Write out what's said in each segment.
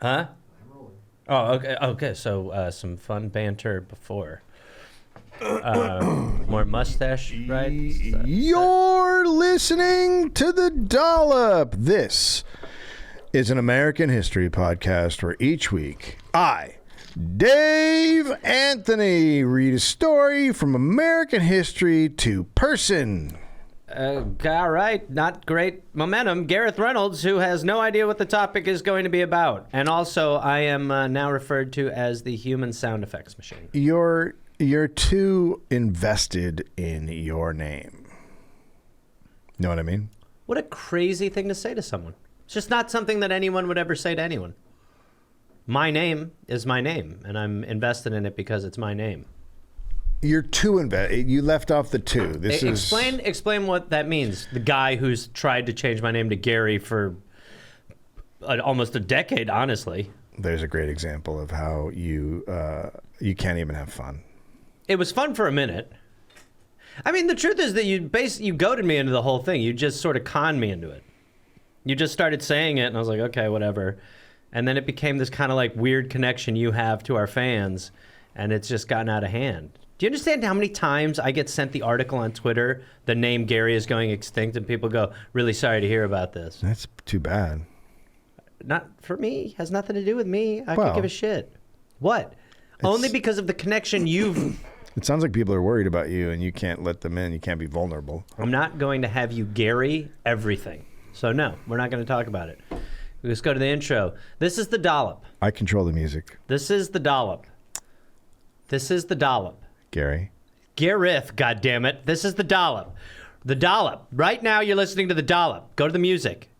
Huh? Oh, okay. Okay, so some fun banter before. More mustache, right? You're listening to The Dollop. This is an American history podcast where each week I, Dave Anthony, read a story from American history to person. All right, not great momentum. Gareth Reynolds, who has no idea what the topic is going to be about. And also, I am now referred to as the human sound effects machine. You're too invested in your name. Know what I mean? What a crazy thing to say to someone. It's just not something that anyone would ever say to anyone. My name is my name, and I'm invested in it because it's my name. You're too invested. You left off the two. Explain what that means. The guy who's tried to change my name to Gary for almost a decade, honestly. There's a great example of how you can't even have fun. It was fun for a minute. I mean, the truth is that you goaded me into the whole thing. You just sort of conned me into it. You just started saying it, and I was like, okay, whatever. And then it became this kind of like weird connection you have to our fans, and it's just gotten out of hand. Do you understand how many times I get sent the article on Twitter, the name Gary is going extinct, and people go, really sorry to hear about this? That's too bad. Not for me. Has nothing to do with me. I could give a shit. What? Only because of the connection you've... It sounds like people are worried about you, and you can't let them in. You can't be vulnerable. I'm not going to have you Gary everything. So no, we're not going to talk about it. Let's go to the intro. This is The Dollop. I control the music. This is The Dollop. This is The Dollop. Gary. Gareth, goddammit. This is The Dollop. The Dollop. Right now you're listening to The Dollop. Go to the music.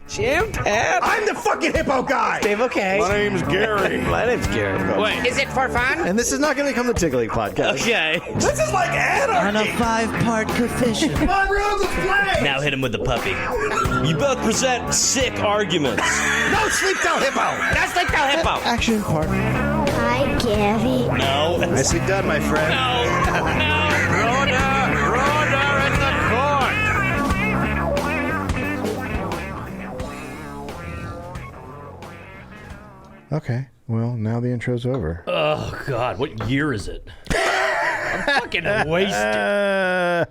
Jim, Ted? I'm the fucking hippo guy! Dave, okay. My name's Gary. My name's Gary. Wait. Is it for fun? And this is not going to become the Tiggly podcast. Okay. This is like anarchy! On a 5-part coefficient. My room is playing! Now hit him with the puppy. You both present sick arguments. No sleep till hippo! That's like the hippo. Action part. Hi, Gary. No. Nicely done, my friend. Okay. Well, now the intro's over. Oh, God. What year is it? I'm fucking wasted.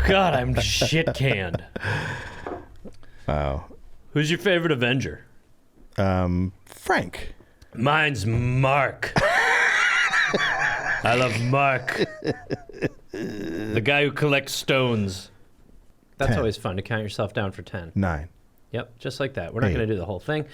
God, I'm shit-canned. Wow. Who's your favorite Avenger? Frank. Mine's Mark. I love Mark. The guy who collects stones. That's 10. always fun to count yourself down for 10. 9. Yep, just like that. We're not 8. going to do the whole thing.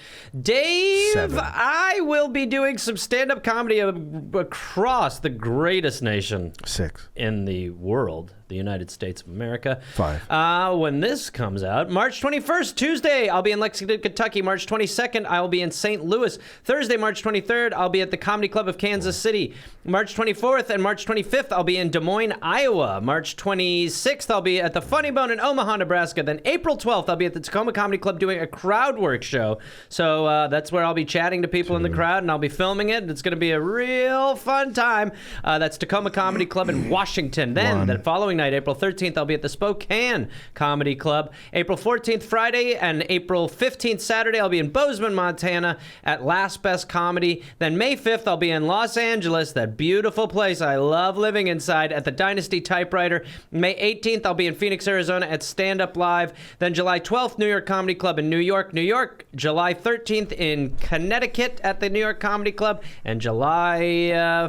Dave, 7. I will be doing some stand-up comedy across the greatest nation 6. in the world, the United States of America. 5. When this comes out, March 21st, Tuesday, I'll be in Lexington, Kentucky. March 22nd, I'll be in St. Louis. Thursday, March 23rd, I'll be at the Comedy Club of Kansas City. March 24th and March 25th, I'll be in Des Moines, Iowa. March 26th, I'll be at the Funny Bone in Omaha, Nebraska. Then April 12th, I'll be at the Tacoma Comedy Club doing a crowd work show. So that's where I'll be chatting to people in the crowd, and I'll be filming it. It's going to be a real fun time. That's Tacoma Comedy Club in Washington. Then the following night, April 13th, I'll be at the Spokane Comedy Club. April 14th, Friday, and April 15th, Saturday, I'll be in Bozeman, Montana at Last Best Comedy. Then May 5th, I'll be in Los Angeles, that beautiful place I love living inside, at the Dynasty Typewriter. May 18th, I'll be in Phoenix, Arizona at Stand Up Live. Then July 12th, New York Comedy Club in New York, New York. July 13th in Connecticut at the New York Comedy Club. And July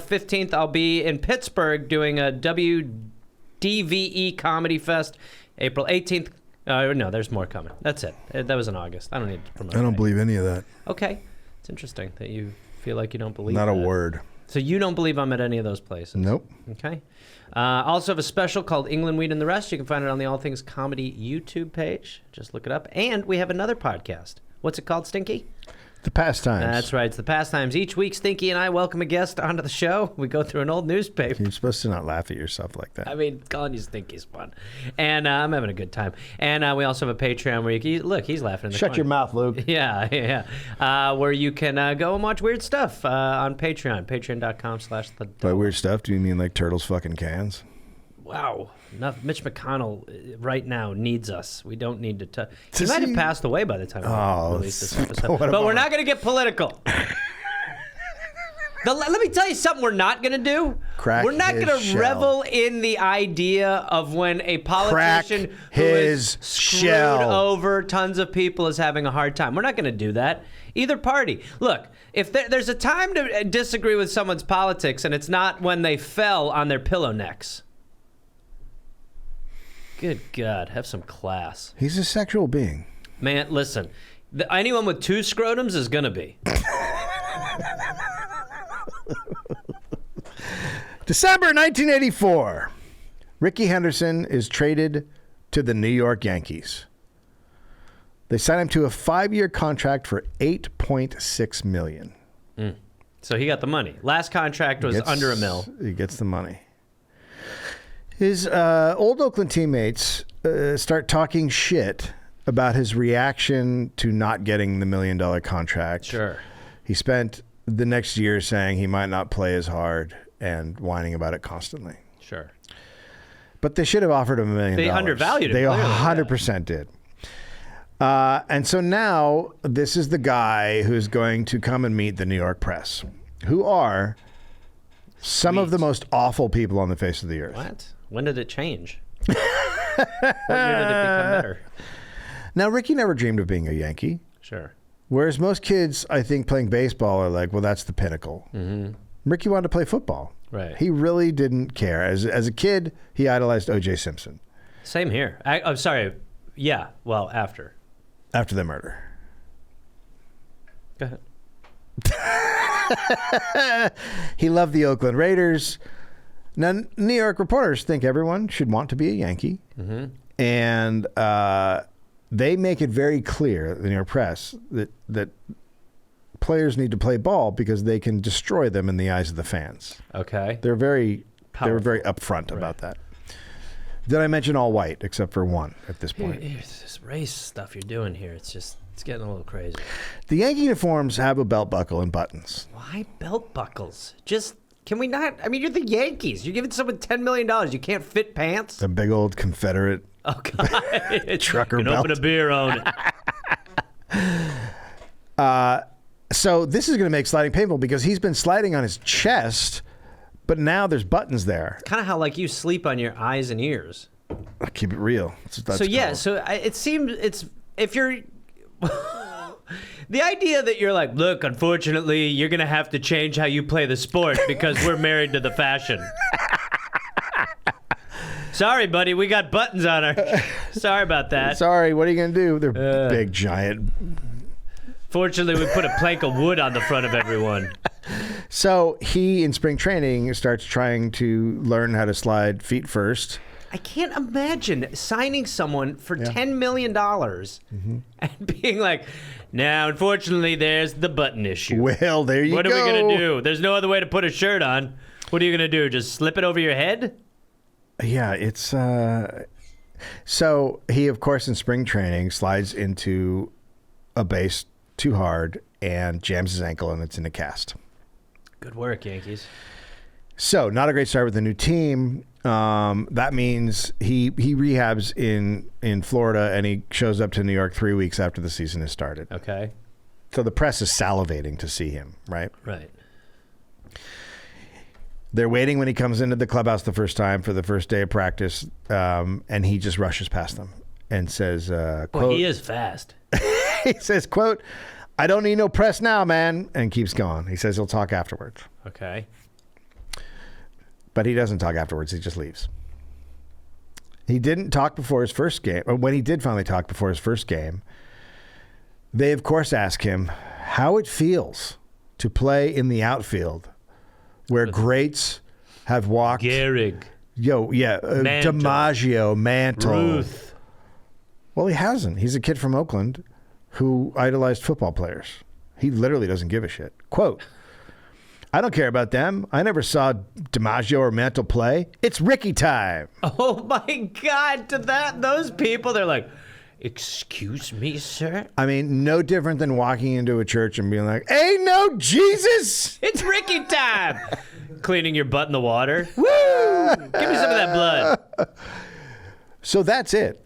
15th, I'll be in Pittsburgh doing a WDVE Comedy Fest. April 18th. No, there's more coming. That's it. That was in August. I don't need to promote I don't that. believe any of that. Okay. It's interesting that you feel like you don't believe Not that. a word. So you don't believe I'm at any of those places? Nope. Okay. Also have a special called England, Weed, and the Rest. You can find it on the All Things Comedy YouTube page. Just look it up. And we have another podcast. What's it called, Stinky? The Pastimes. That's right. It's The Pastimes. Each week, Stinky and I welcome a guest onto the show. We go through an old newspaper. You're supposed to not laugh at yourself like that. I mean, calling you Stinky's fun. And I'm having a good time. And we also have a Patreon where you can... Look, he's laughing in the Shut corner. your mouth, Luke. Yeah. Where you can go and watch weird stuff on Patreon. Patreon.com/the... By weird stuff, do you mean like turtles fucking cans? wow. Enough. Mitch McConnell right now needs us. We don't need to. He Does might have he- passed away by the time we release this episode. What But about- we're not going to get political. Let me tell you something we're not going to do. Crack we're not his going to shell. revel in the idea of when a politician who his is screwed shell. over tons of people is having a hard time. We're not going to do that. Either party. Look, if there's a time to disagree with someone's politics, and it's not when they fell on their pillow necks. Good God, have some class. He's a sexual being. Man, listen, anyone with 2 scrotums is going to be. December 1984. Rickey Henderson is traded to the New York Yankees. They signed him to a 5-year contract for $8.6 million. So he got the money. Last contract was under $1 million. He gets the money. His old Oakland teammates start talking shit about his reaction to not getting the $1 million contract. Sure. He spent the next year saying he might not play as hard and whining about it constantly. Sure. But they should have offered him $1 million. They undervalued him, They clearly, 100% did. And so now this is the guy who's going to come and meet the New York press, who are some of the most awful people on the face of the earth. What? When did it change? What year did it become better? Now, Rickey never dreamed of being a Yankee, Sure. whereas most kids, I think, playing baseball are like, well, that's the pinnacle. Mm-hmm. Rickey wanted to play football. Right. He really didn't care. As a kid, he idolized O.J. Simpson Same here. I'm sorry. Yeah. Well, after. after the murder. Go ahead. He loved the Oakland Raiders. Now, New York reporters think everyone should want to be a Yankee. Mm-hmm. And they make it very clear, the New York press, that players need to play ball because they can destroy them in the eyes of the fans. Okay. They were very Powerful. upfront about that. Did I mention all white except for one at this point? Here's this race stuff you're doing here. It's getting a little crazy. The Yankee uniforms have a belt buckle and buttons. Why belt buckles? Can we not? I mean, you're the Yankees. You're giving someone $10 million. You can't fit pants? A big old Confederate Oh, God. trucker You can belt. open a beer on it. So this is going to make sliding painful because he's been sliding on his chest, but now there's buttons there. Kind of how like you sleep on your eyes and ears. I'll keep it real. That's So yeah, called. it seems it's if you're the idea that you're like, look, unfortunately, you're gonna have to change how you play the sport because we're married to the fashion. Sorry, buddy, we got buttons on our. Sorry about that. Sorry, what are you going to do? They're big, giant. Fortunately, we put a plank of wood on the front of everyone. So he, in spring training, starts trying to learn how to slide feet first. I can't imagine signing someone for $10 million and being like, now, unfortunately, there's the button issue. Well, there you go. What are we going to do? There's no other way to put a shirt on. What are you going to do? Just slip it over your head? Yeah, it's... So he, of course, in spring training, slides into a base too hard and jams his ankle, and it's in a cast. Good work, Yankees. So, not a great start with the new team. That means he rehabs in Florida, and he shows up to New York 3 weeks after the season has started. Okay. So the press is salivating to see him, right? Right. They're waiting when he comes into the clubhouse the first time for the first day of practice, and he just rushes past them and says, quote, Well, he is fast. he says, quote, "I don't need no press now, man," and keeps going. He says he'll talk afterwards. Okay. But he doesn't talk afterwards. He just leaves. He didn't talk before his first game. Or when he did finally talk before his first game, they, of course, ask him how it feels to play in the outfield where greats have walked. Gehrig. Mantle. DiMaggio, Mantle. Ruth. Well, he hasn't. He's a kid from Oakland who idolized football players. He literally doesn't give a shit. Quote, "I don't care about them. I never saw DiMaggio or Mantle play. It's Rickey time." Oh, my God. To those people, they're like, excuse me, sir? I mean, no different than walking into a church and being like, "Ain't no Jesus." It's Rickey time. cleaning your butt in the water. Woo! Give me some of that blood. So that's it.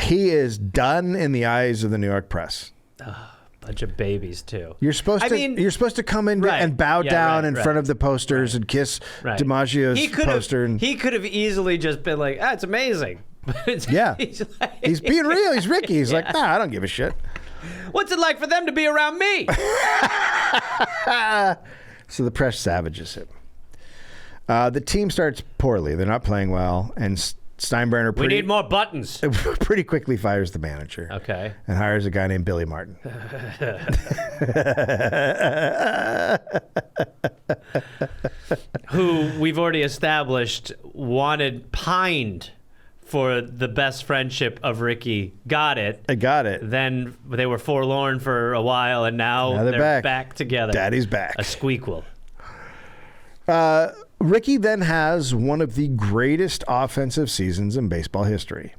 He is done in the eyes of the New York press. Bunch of babies too. You're supposed to come in Right. and bow Yeah, down right, in right. front of the posters and kiss Right. DiMaggio's poster. He could have easily just been like, it's amazing. Yeah. He's like, He's being real. He's Ricky. He's like, nah, I don't give a shit. what's it like for them to be around me? So the press savages him. The team starts poorly. They're not playing well. And Steinbrenner We need more buttons. pretty quickly fires the manager. Okay. And hires a guy named Billy Martin. Who we've already established pined for the best friendship of Ricky. Got it. I got it. Then they were forlorn for a while, and now they're back together. Daddy's back. A squeakquel. Ricky then has one of the greatest offensive seasons in baseball history.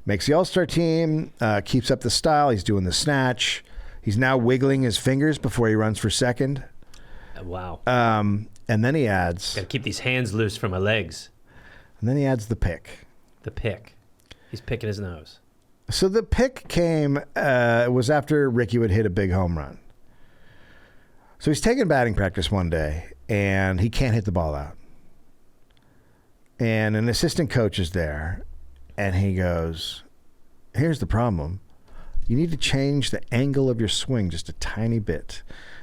Makes the All-Star team, keeps up the style. He's doing the snatch. He's now wiggling his fingers before he runs for second. Wow. And then he adds... Gotta keep these hands loose from my legs. And then he adds the pick. The pick. He's picking his nose. So the pick was after Ricky would hit a big home run. So he's taking batting practice one day, and he can't hit the ball out. And an assistant coach is there, and he goes, here's the problem. You need to change the angle of your swing just a tiny bit.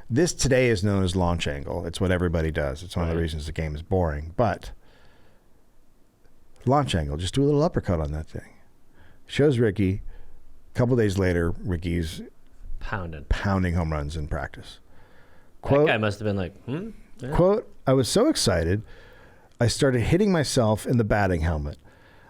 This today is known as launch angle. It's what everybody does. It's one of the reasons the game is boring. But launch angle, just do a little uppercut on that thing. Shows Ricky. A couple days later, Ricky's pounding home runs in practice. Quote, that guy must have been like, Yeah. Quote, I was so excited, I started hitting myself in the batting helmet.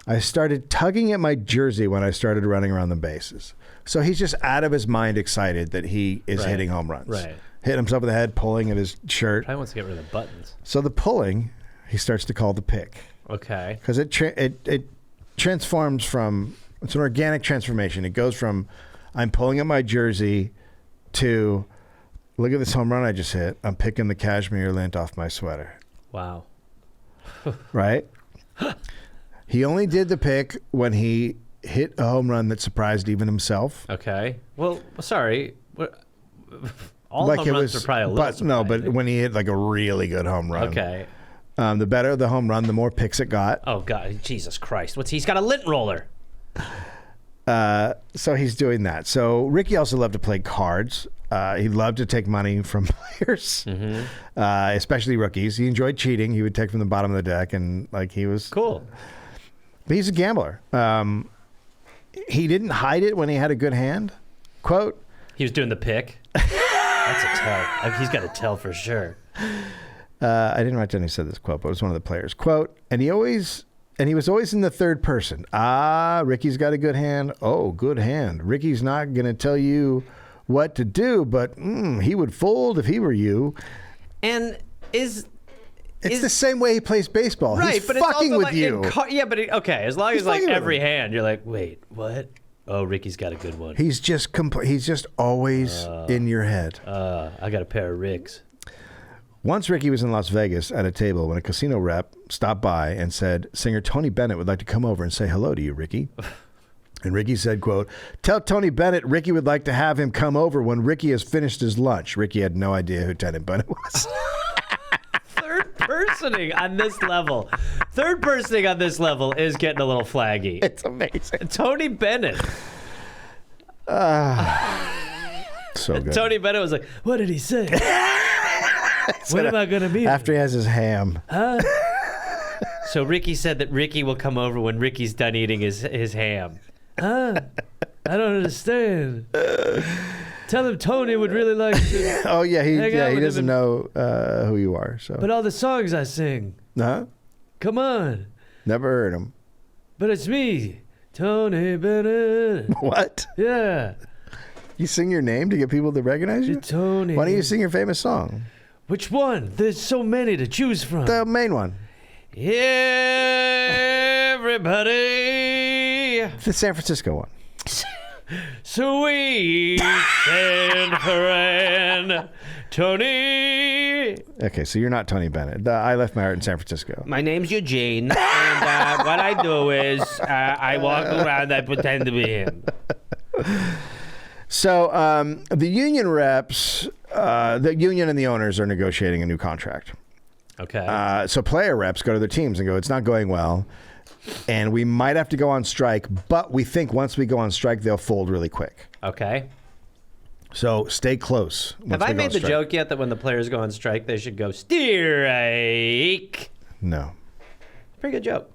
I started tugging at my jersey when I started running around the bases. So he's just out of his mind excited that he is hitting home runs. Right. Hitting himself in the head, pulling at his shirt. Probably wants to get rid of the buttons. So the pulling, he starts to call the pick. Okay. Because it transforms from, it's an organic transformation. It goes from, I'm pulling at my jersey to, look at this home run I just hit. I'm picking the cashmere lint off my sweater. Wow. Right? He only did the pick when he hit a home run that surprised even himself. Okay. Well, sorry. All Like home it runs was, are probably a little but no, but surprising. when he hit like a really good home run. Okay. The better the home run, the more picks it got. Oh God, Jesus Christ! He's got a lint roller? So he's doing that. So Ricky also loved to play cards. He loved to take money from players, especially rookies. He enjoyed cheating. He would take from the bottom of the deck, and like he was Cool. But he's a gambler. He didn't hide it when he had a good hand. Quote, He was doing the pick. That's a tell. He's got a tell for sure. I didn't write down who said this quote, but it was one of the players. Quote, and he was always in the third person. Ricky's got a good hand. Oh, good hand. Ricky's not going to tell you what to do, but he would fold if he were you. And It's the same way he plays baseball. right, He's but fucking it's also with like you. Okay, as long He's as like fucking with every him. hand, you're like, wait, what? Oh, Ricky's got a good one. He's just always in your head. I got a pair of Ricks. Once Ricky was in Las Vegas at a table when a casino rep stopped by and said, singer Tony Bennett would like to come over and say hello to you, Ricky. And Ricky said, quote, tell Tony Bennett Ricky would like to have him come over when Ricky has finished his lunch. Ricky had no idea who Tony Bennett was. Third personing on this level. Third personing on this level is getting a little flaggy. It's amazing. Tony Bennett. So good. Tony Bennett was like, what did he say? When am I going to be? After he has his ham. So Ricky said that Ricky will come over when Ricky's done eating his ham. I don't understand. Tell him Tony would really like to. Oh, yeah, he Hang out with doesn't him know who you are. So. But all the songs I sing. Huh? Come on. Never heard him. But it's me, Tony Bennett. What? Yeah. You sing your name to get people to recognize you? Tony. Why don't you sing your famous song? Which one? There's so many to choose from. The main one. Everybody. The San Francisco one. Sweet and friend, Tony me. Okay, so you're not Tony Bennett. I left my heart in San Francisco. My name's Eugene, and what I do is I walk around. I pretend to be him. So the union reps, the union and the owners are negotiating a new contract. Okay. So player reps go to their teams and go, it's not going well, and we might have to go on strike, but we think once we go on strike, they'll fold really quick. Okay. So stay close. Have I made the joke yet that when the players go on strike, they should go strike? No. Pretty good joke.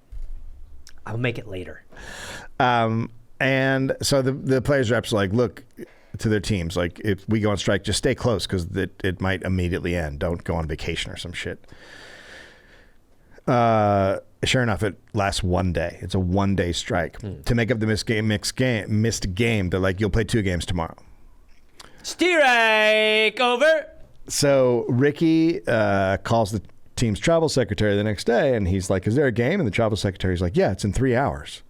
I'll make it later. And so the players reps are like, look to their teams, like, if we go on strike, just stay close because it might immediately end. Don't go on vacation or some shit. Sure enough, it lasts one day. It's a one-day strike. To make up the missed game, they're like, you'll play 2 games tomorrow. Strike over. So Rickey calls the team's travel secretary the next day, and he's like, is there a game? And the travel secretary's like, yeah, it's in 3 hours.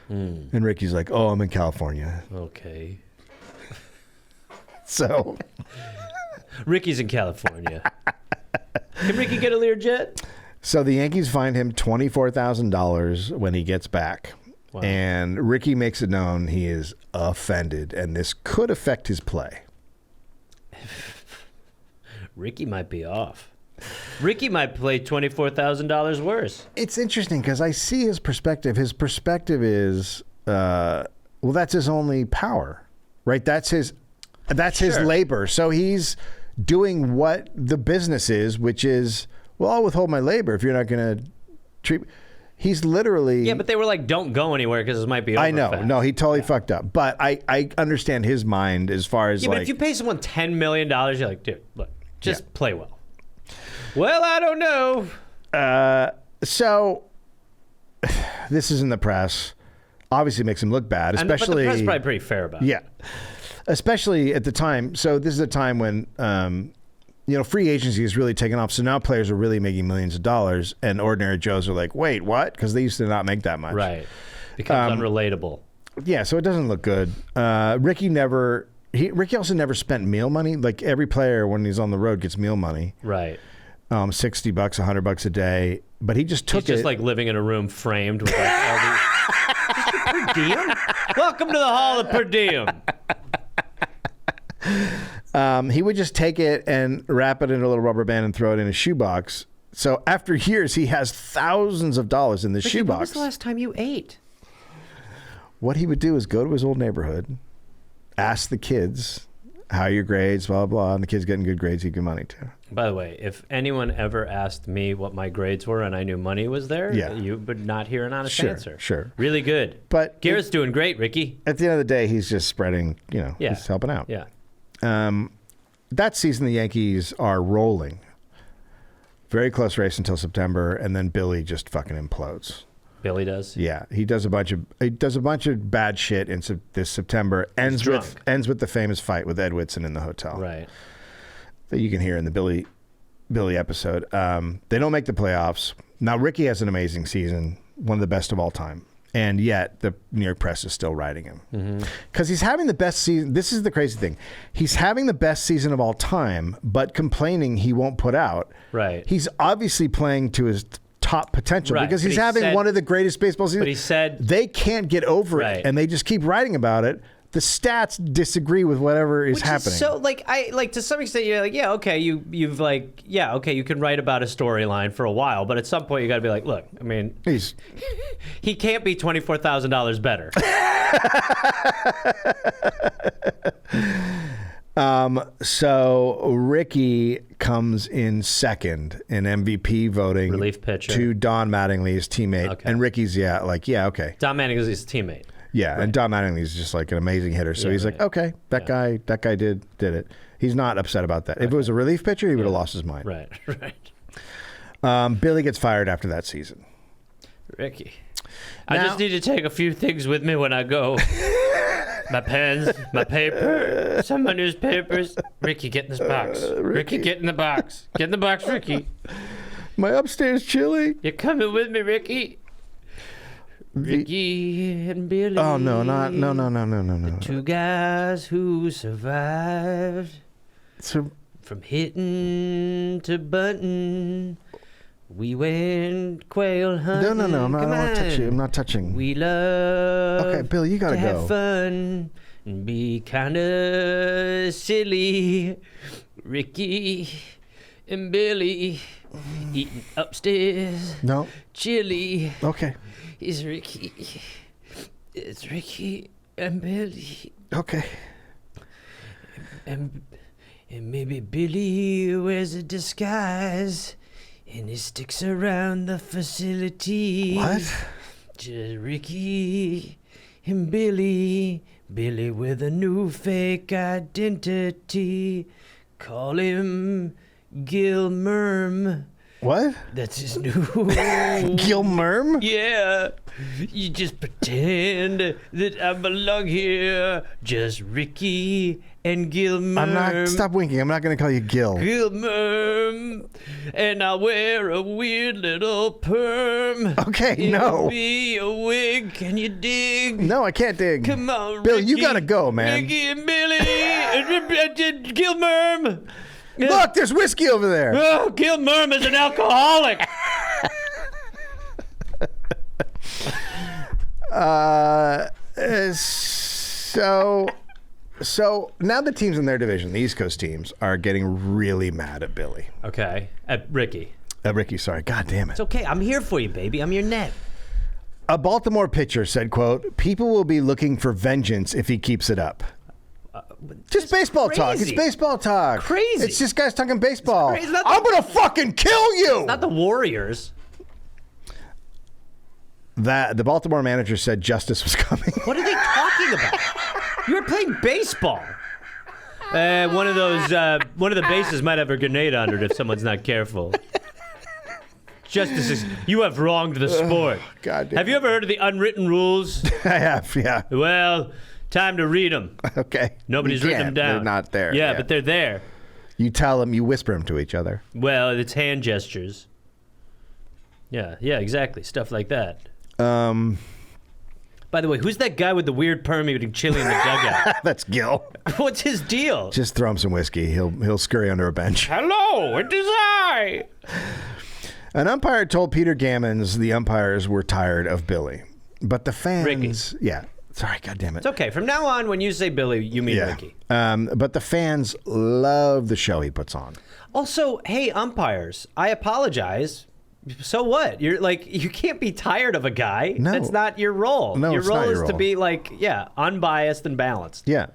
And Ricky's like, oh, I'm in California. Okay. So Ricky's in California. Can Rickey get a Learjet? So the Yankees find him $24,000 when he gets back. Wow. And Rickey makes it known he is offended, and this could affect his play. Rickey might be off. Rickey might play $24,000 worse. It's interesting because I see his perspective. His perspective is, well, that's his only power, right? That's his labor. So he's doing what the business is, which is, well, I'll withhold my labor if you're not going to treat. He's literally. Yeah, but they were like, don't go anywhere because this might be over. I know. fast. No, he totally fucked up. But I understand his mind as far as But if you pay someone $10 million, you're like, dude, look, just play well. Well, I don't know. So this is in the press. Obviously makes him look bad, especially. But the press is probably pretty fair about it. Yeah. Especially at the time. So this is a time when, free agency is really taken off. So now players are really making millions of dollars, and ordinary Joes are like, wait, what? Because they used to not make that much. Right. Becomes unrelatable. Yeah, so it doesn't look good. Rickey also never spent meal money. Like every player when he's on the road gets meal money. Right. $60, $100 a day. But he just took He's just it. like living in a room framed with like all these. Per diem? Welcome to the Hall of Per Diem. He would just take it and wrap it in a little rubber band and throw it in a shoebox. So after years, he has thousands of dollars in the Rickey, when was shoebox. the last time you ate? What he would do is go to his old neighborhood, ask the kids, how are your grades, blah, blah, and the kids getting good grades, he'd give money to. By the way, if anyone ever asked me what my grades were and I knew money was there, you would not hear an honest answer. Sure. Really good. But Garrett's doing great, Rickey. At the end of the day, he's just spreading, he's helping out. Yeah. That season, the Yankees are rolling. Very close race until September, and then Billy just fucking implodes. Billy does? Yeah, he does a bunch of bad shit in this September. Ends with the famous fight with Ed Whitson in the hotel. Right. That you can hear in the Billy episode. They don't make the playoffs. Now Rickey has an amazing season, one of the best of all time. And yet the New York press is still writing him. Because he's having the best season. This is the crazy thing. He's having the best season of all time, but complaining he won't put out. Right. He's obviously playing to his top potential because but he's he having said- one of the greatest baseball seasons. But he said- they can't get over Right. it, and they just keep writing about it. The stats disagree with whatever is happening. So to some extent you're like, yeah, okay, you can write about a storyline for a while, but at some point you got to be like, look, I mean, he can't be $24,000 better. So Rickey comes in second in MVP voting, Relief pitcher. to Don Mattingly, his teammate, Okay. and Rickey's okay. Don Manning is his teammate. Yeah, and Don Mattingly is just like an amazing hitter. So he's like, okay, that guy did it. He's not upset about that. If it was a relief pitcher, he would have lost his mind. Right. Billy gets fired after that season. Rickey, I just need to take a few things with me when I go. My pens, my paper, some of my newspapers. Rickey, get in this box. Rickey, get in the box. Get in the box, Rickey. My upstairs chili. You're coming with me, Rickey. Rickey and Billy. Oh no! No! Two guys who survived. So From hitting to button, we went quail hunting. No, I'm not, Come I don't want to touch you. I'm on. not touching. We love Okay, Bill, you gotta to go. have fun and be kind of silly. Ricky and Billy eating upstairs. No. Chili Okay. is Ricky. It's Ricky and Billy. Okay. And maybe Billy wears a disguise and he sticks around the facility. What? Just Ricky and Billy. Billy with a new fake identity. Call him Gil Merm. What? That's his new. Gilmerm? Yeah. You just pretend that I belong here. Just Ricky and Gil Merm. I'm not. Stop winking. I'm not going to call you Gil. Gil Merm. And I'll wear a weird little perm. Okay, It'll no. be a wig. Can you dig? No, I can't dig. Come on, Bill, Ricky. you gotta go, man. Ricky and Billy. Gil Merm. Look, there's whiskey over there. Oh, Gil Merm is an alcoholic. So now the teams in their division, the East Coast teams, are getting really mad at Billy. Okay, at Ricky. Ricky, sorry. God damn it. It's okay. I'm here for you, baby. I'm your net. A Baltimore pitcher said, quote, people will be looking for vengeance if he keeps it up. Just baseball talk. It's crazy. baseball talk. Crazy. It's just guys talking baseball. crazy. It's not the- I'm going to fucking kill you. Not the Warriors. The Baltimore manager said justice was coming. What are they talking about? You were playing baseball. One of the bases might have a grenade under it if someone's not careful. Justice is, you have wronged the sport. God damn. Have you ever heard of the unwritten rules? I have, yeah. Well, time to read them. Okay. Nobody's You written them can't. down. They're not there. Yeah, but they're there. You tell them, you whisper them to each other. Well, it's hand gestures. Yeah, exactly. Stuff like that. By the way, who's that guy with the weird perm eating chili in the dugout? That's Gil. What's his deal? Just throw him some whiskey. He'll scurry under a bench. Hello, it is I. An umpire told Peter Gammons the umpires were tired of Billy. But the fans... Ricky. Yeah. Sorry, goddammit. It's okay. From now on, when you say Billy, you mean Ricky. But the fans love the show he puts on. Also, hey, umpires, I apologize. So what? You're like, you can't be tired of a guy. No. That's not your role. No, your it's role not your is to role. be like, unbiased and balanced. Yeah.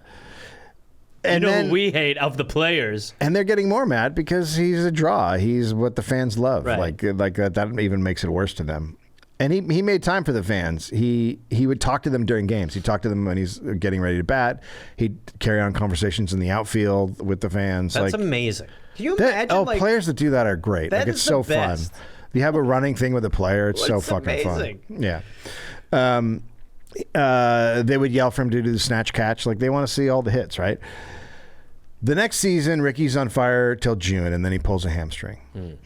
And you know then, who we hate of the players. and they're getting more mad because he's a draw. He's what the fans love. Right. Like that even makes it worse to them. And he made time for the fans. He would talk to them during games. He'd talk to them when he's getting ready to bat. He'd carry on conversations in the outfield with the fans. That's amazing. Can you imagine? Players that do that are great. That Like, is it's the so best. fun. You have a running thing with a player. It's so It's fucking amazing. fun. Yeah. They would yell for him to do the snatch catch. Like, they want to see all the hits, right? The next season, Ricky's on fire till June, and then he pulls a hamstring.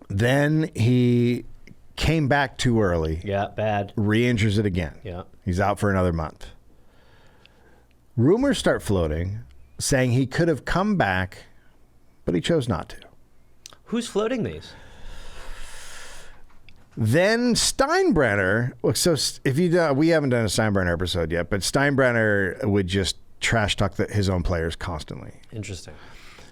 Then he came back too early. Yeah, bad. Re-injures it again. Yeah. He's out for another month. Rumors start floating saying he could have come back, but he chose not to. Who's floating these? Then Steinbrenner. So if we haven't done a Steinbrenner episode yet, but Steinbrenner would just trash talk his own players constantly. Interesting.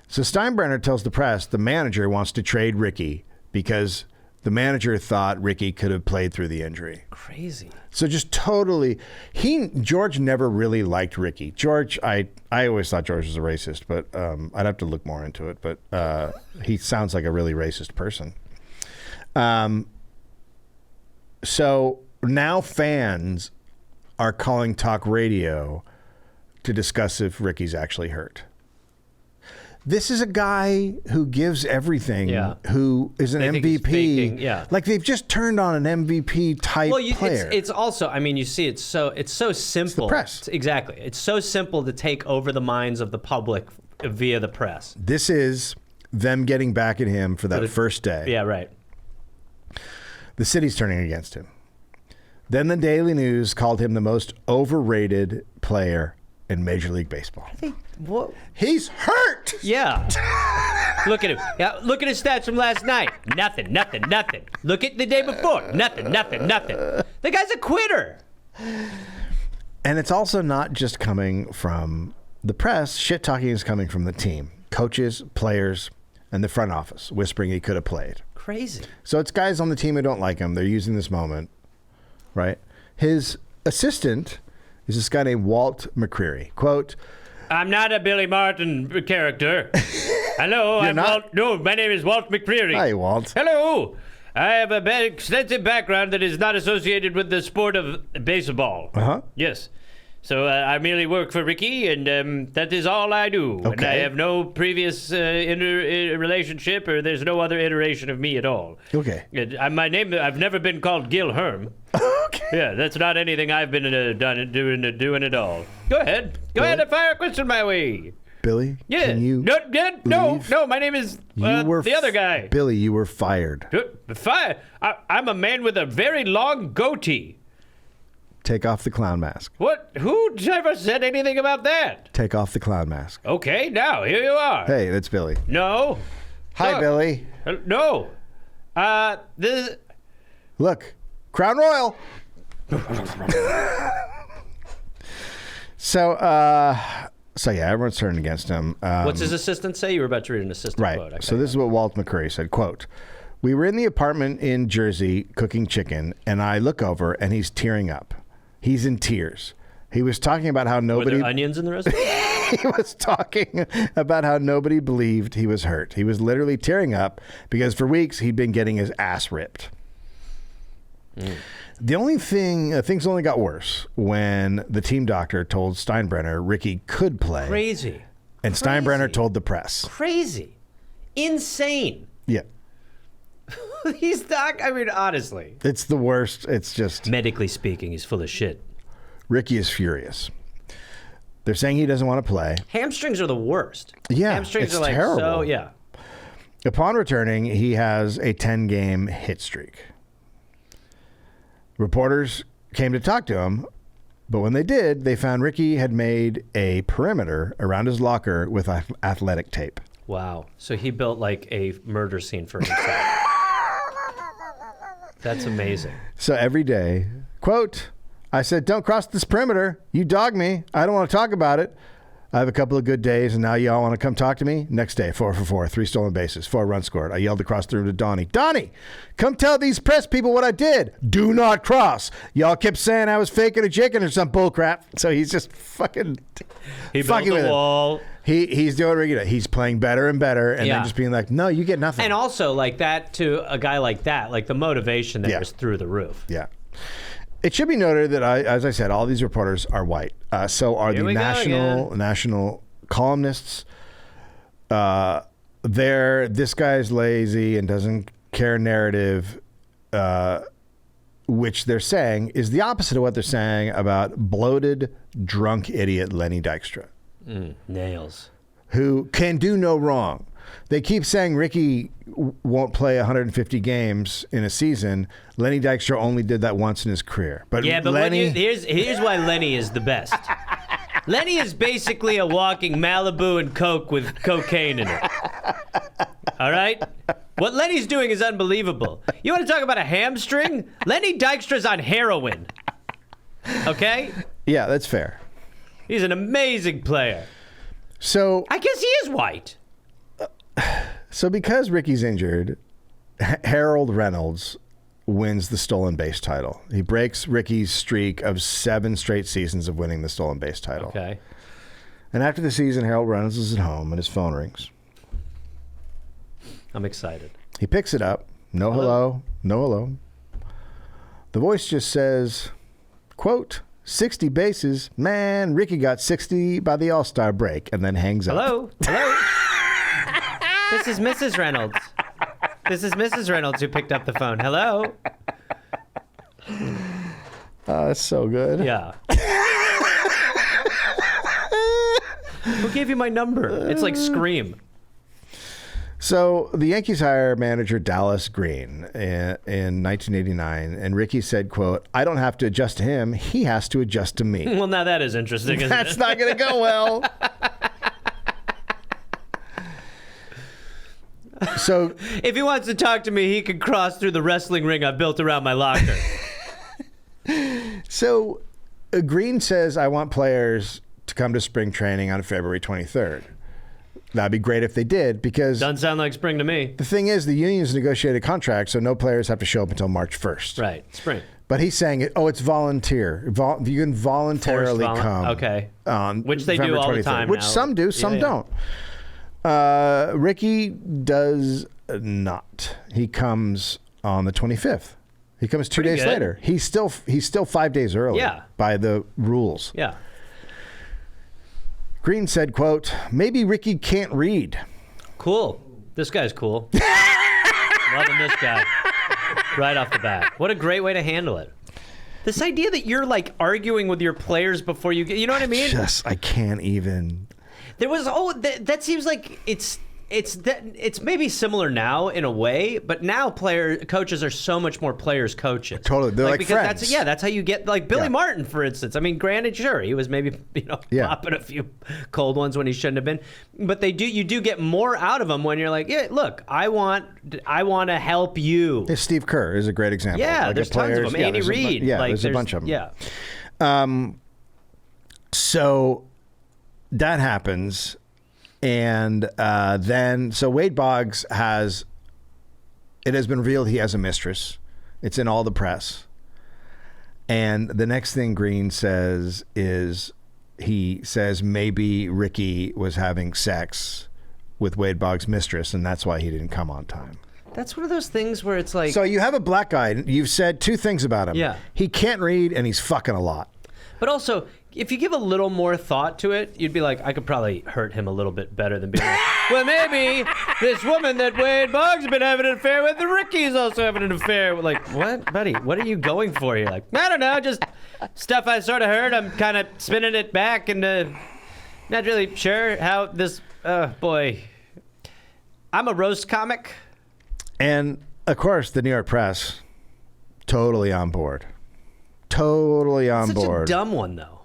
So Steinbrenner tells the press the manager wants to trade Ricky because the manager thought Ricky could have played through the injury. Crazy. So just totally, George never really liked Ricky. George, I always thought George was a racist, but I'd have to look more into it. But he sounds like a really racist person. So now fans are calling talk radio to discuss if Ricky's actually hurt. This is a guy who gives everything, who is an They think he's MVP. faking, yeah. Like, they've just turned on an MVP type player. It's also, I mean, you see, it's so simple. press. Exactly. It's so simple to take over the minds of the public via the press. This is them getting back at him for that first day. Yeah, right. The city's turning against him. Then the Daily News called him the most overrated player in Major League Baseball. What? He's hurt! Yeah. Look at him. Yeah, look at his stats from last night. Nothing. Look at the day before. Nothing. The guy's a quitter. And it's also not just coming from the press. Shit talking is coming from the team, coaches, players, and the front office, whispering he could have played. Crazy. So it's guys on the team who don't like him. They're using this moment, right? His assistant is this guy named Walt McCreary. Quote, I'm not a Billy Martin character. Hello, I'm not? Walt. No, my name is Walt McCreary. hi, Walt. Hello. I have a very extensive background that is not associated with the sport of baseball. Uh-huh. Yes. So I merely work for Rickey, and that is all I do. And I Okay. have no previous relationship, or there's no other iteration of me at all. Okay. My name, I've never been called Gil Herm. Okay. Yeah, that's not anything I've been doing at all. Go ahead and fire a question my way. Billy, Yeah. can you No, leave? my name is You were the other guy. Billy, you were fired. Fire. I'm a man with a very long goatee. Take off the clown mask. What? Who ever said anything about that? Take off the clown mask. Okay, now here you are. Hey, that's Billy. No. Hi, Look. Billy. No. This. Look, Crown Royal. So yeah, everyone's turning against him. What's his assistant say? You were about to read an assistant Right. quote. Okay. So this is what Walt McCreary said, quote, we were in the apartment in Jersey cooking chicken, and I look over, and he's tearing up. He's in tears. He was talking about how Were nobody... there onions in the restaurant? He was talking about how nobody believed he was hurt. He was literally tearing up because for weeks he'd been getting his ass ripped. The only thing, things only got worse when the team doctor told Steinbrenner Rickey could play. Crazy. And Steinbrenner told the press. Crazy. Insane. Yeah. He's not, I mean, honestly. It's the worst. It's just... Medically speaking, he's full of shit. Rickey is furious. They're saying he doesn't want to play. Hamstrings are the worst. Yeah, Hamstrings it's are like terrible. so, yeah. Upon returning, he has a 10-game hit streak. Reporters came to talk to him, but when they did, they found Rickey had made a perimeter around his locker with athletic tape. Wow. So he built like a murder scene for himself. That's amazing. So every day, quote, I said, don't cross this perimeter. You dog me. I don't want to talk about it. I have a couple of good days, and now y'all want to come talk to me? Next day, 4 for 4, 3 stolen bases, 4 runs scored. I yelled across the room to Donnie, Donnie, come tell these press people what I did. Do not cross. Y'all kept saying I was faking a chicken or some bullcrap. So he's just fucking He built fucking with the it. wall. He's doing regular. He's playing better and better, and Yeah. then just being like, no, you get nothing. And also, like that to a guy like that, like the motivation there Yeah. is through the roof. Yeah. It should be noted that, as I said, all these reporters are white. So are Here the we go again. national columnists. This guy's lazy and doesn't care narrative, which they're saying is the opposite of what they're saying about bloated, drunk idiot Lenny Dykstra, Nails. who can do no wrong. They keep saying Rickey won't play 150 games in a season. Lenny Dykstra only did that once in his career. But Yeah, but Lenny, here's why Lenny is the best. Lenny is basically a walking Malibu and Coke with cocaine in it. All right? What Lenny's doing is unbelievable. You want to talk about a hamstring? Lenny Dykstra's on heroin. Okay? yeah, that's fair. He's an amazing player. So, I guess he is white. because Rickey's injured, Harold Reynolds wins the stolen base title. He breaks Rickey's streak of 7 straight seasons of winning the stolen base title. Okay. And after the season, Harold Reynolds is at home and his phone rings. I'm excited. He picks it up. No hello. No hello. The voice just says, quote, 60 bases. Man, Rickey got 60 by the All-Star break, and then hangs up. Hello? Hello? This is Mrs. Reynolds. This is Mrs. Reynolds who picked up the phone. Hello? Oh, that's so good. Yeah. Who gave you my number? It's like Scream. So the Yankees hire manager Dallas Green in 1989, and Rickey said, quote, I don't have to adjust to him. He has to adjust to me. Well, now that is interesting, isn't That's it? not going to go well. So If he wants to talk to me, he can cross through the wrestling ring I've built around my locker. Green says, I want players to come to spring training on February 23rd. That'd be great if they did, because Doesn't sound like spring to me. the thing is, the unions negotiated a contract, so no players have to show up until March 1st. Right, spring. But he's saying, it's volunteer. You can voluntarily Forced come. Okay. On Which they do November all the 23rd, time which now. some do, some Yeah. don't. Rickey does not. He comes on the 25th. He comes 2 days good. later. He's still 5 days early. Yeah. By the rules. Yeah. Green said, quote, maybe Rickey can't read. Cool. This guy's cool. Loving this guy. Right off the bat. What a great way to handle it. This idea that you're like arguing with your players before you get, you know what I mean? I can't even. There was that seems like it's maybe similar now in a way, but now coaches are so much more players coaches. Totally. They're like because friends. that's how you get like Billy Yeah. Martin, for instance. I mean, granted, sure, he was maybe popping a few cold ones when he shouldn't have been, but you do get more out of him when you're like, yeah, look, I want to help you. Yeah, Steve Kerr is a great example. Yeah, Like, there's a tons of players- them. yeah, Andy there's a bu- Reid. yeah, like, there's a bunch of them. Yeah. So that happens. And then Wade Boggs it has been revealed he has a mistress. It's in all the press. And the next thing Green says is he says maybe Rickey was having sex with Wade Boggs' mistress, and that's why he didn't come on time. That's one of those things where it's like. So you have a black guy. You've said two things about him. Yeah. He can't read, and he's fucking a lot. But also, if you give a little more thought to it, you'd be like, I could probably hurt him a little bit better than being like, well, maybe this woman that Wade Boggs has been having an affair with, the Rickey's also having an affair with. Like, what, buddy? What are you going for here? Like, I don't know, just stuff I sort of heard. I'm kind of spinning it back and not really sure how this, boy. I'm a roast comic. And, of course, the New York press, totally on board. Totally on Such board. a dumb one, though.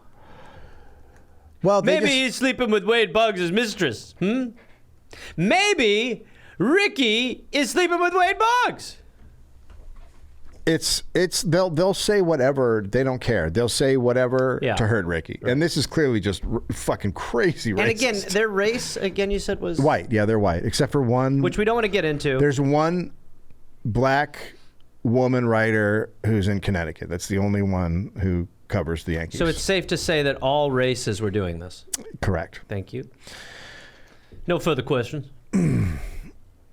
Well, Maybe he's sleeping with Wade Boggs' mistress. Maybe Rickey is sleeping with Wade Boggs. they'll say whatever. They don't care. They'll say whatever Yeah. to hurt Rickey. Right. And this is clearly just fucking crazy racist. And again, their race, you said was white. Yeah, they're white, except for one. which we don't want to get into. There's one black woman writer who's in Connecticut. That's the only one who covers the Yankees. So it's safe to say that all races were doing this. correct. Thank you. No further questions.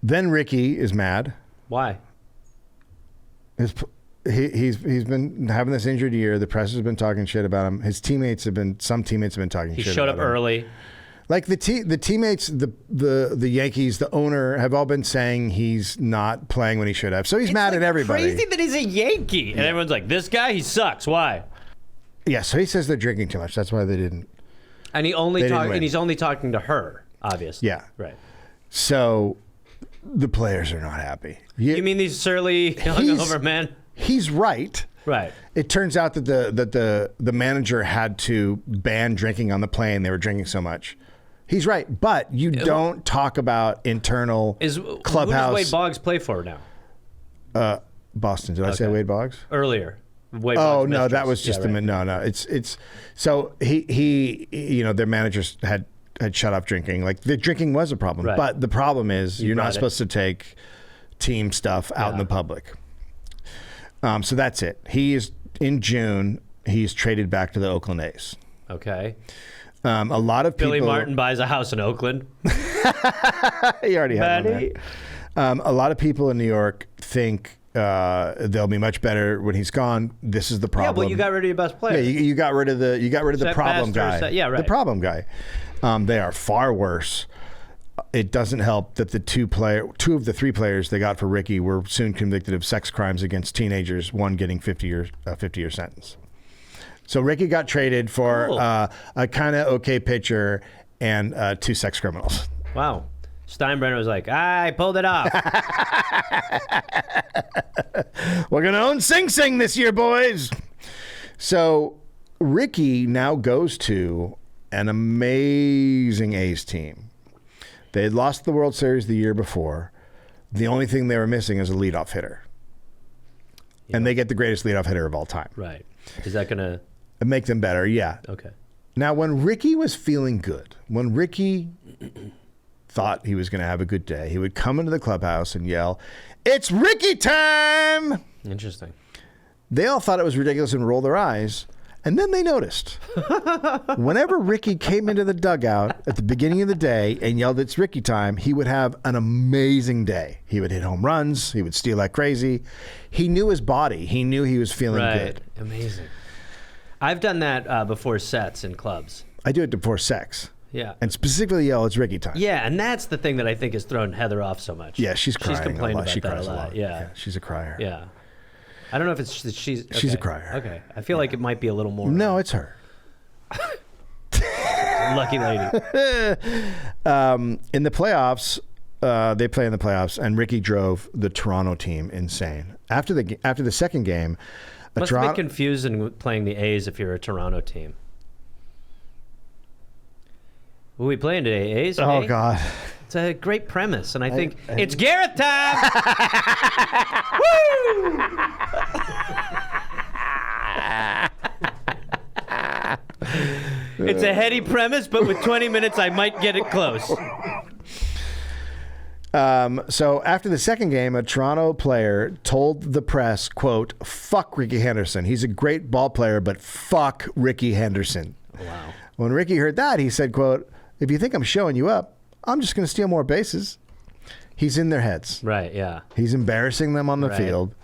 Then Rickey is mad. Why? He's been having this injured year. The press has been talking shit about him. Some teammates have been talking He shit showed about up him. early. Like the teammates, the Yankees, the owner have all been saying he's not playing when he should have. So he's mad at everybody. Crazy that he's a Yankee, and everyone's like, "This guy, he sucks." Why? Yeah, so he says they're drinking too much. That's why they didn't. And They didn't win. he's only talking to her, obviously. Yeah. Right. So the players are not happy. You mean these surly, hungover men? He's right. Right. It turns out that the manager had to ban drinking on the plane. They were drinking so much. He's right, but you don't talk about internal clubhouse. Who does Wade Boggs play for now? Boston. Did I say Wade Boggs? Earlier. Wade Oh Boggs' no, mistress. that was just Yeah, right. no. It's so he their managers had shut off drinking. Like the drinking was a problem, Right. but the problem is you're brought not it. supposed to take team stuff out in the public. So that's it. He is in June. He's traded back to the Oakland A's. Okay. A lot of people. Billy Martin buys a house in Oakland. He already had one Buddy. there. A lot of people in New York think they'll be much better when he's gone. This is the problem. Yeah, well, you got rid of your best player. Yeah, you got rid of the Set problem faster, guy. yeah, right. The problem guy. They are far worse. It doesn't help that two of the three players they got for Rickey were soon convicted of sex crimes against teenagers. One getting 50-year sentence. So Rickey got traded for Cool. a kind of okay pitcher and two sex criminals. Wow. Steinbrenner was like, I pulled it off. We're gonna own Sing Sing this year, boys. So Rickey now goes to an amazing A's team. They had lost the World Series the year before. The only thing they were missing is a leadoff hitter. And they get the greatest leadoff hitter of all time. Right. Is that going to... Make them better, yeah. Okay. Now, when Rickey was feeling good, when Rickey thought he was going to have a good day, he would come into the clubhouse and yell, "It's Rickey time!" Interesting. They all thought it was ridiculous and rolled their eyes. And then they noticed. Whenever Rickey came into the dugout at the beginning of the day and yelled, "It's Rickey time," he would have an amazing day. He would hit home runs. He would steal like crazy. He knew his body. He knew he was feeling good. Amazing. I've done that before sets in clubs. I do it before sex. Yeah. And specifically yell, "It's Rickey time." Yeah, and that's the thing that I think has thrown Heather off so much. Yeah, she's crying. She's complained a lot. about She that cries a lot. Yeah. She's a crier. Yeah. I don't know if it's she's. Okay. She's a crier. Okay. I feel like it might be a little more. No, it's her. Lucky lady. In the playoffs, they play in the playoffs, and Rickey drove the Toronto team insane. After the second game, Must be confusing playing the A's if you're a Toronto team. Who are we playing today? A's? Oh, A? God. It's a great premise, and I think it's Gareth time. Woo! It's a heady premise, but with 20 minutes, I might get it close. So after the second game, a Toronto player told the press, quote, "Fuck Rickey Henderson. He's a great ball player, but fuck Rickey Henderson." Wow. When Rickey heard that, he said, quote, "If you think I'm showing you up, I'm just going to steal more bases." He's in their heads. Right, yeah. He's embarrassing them on the field.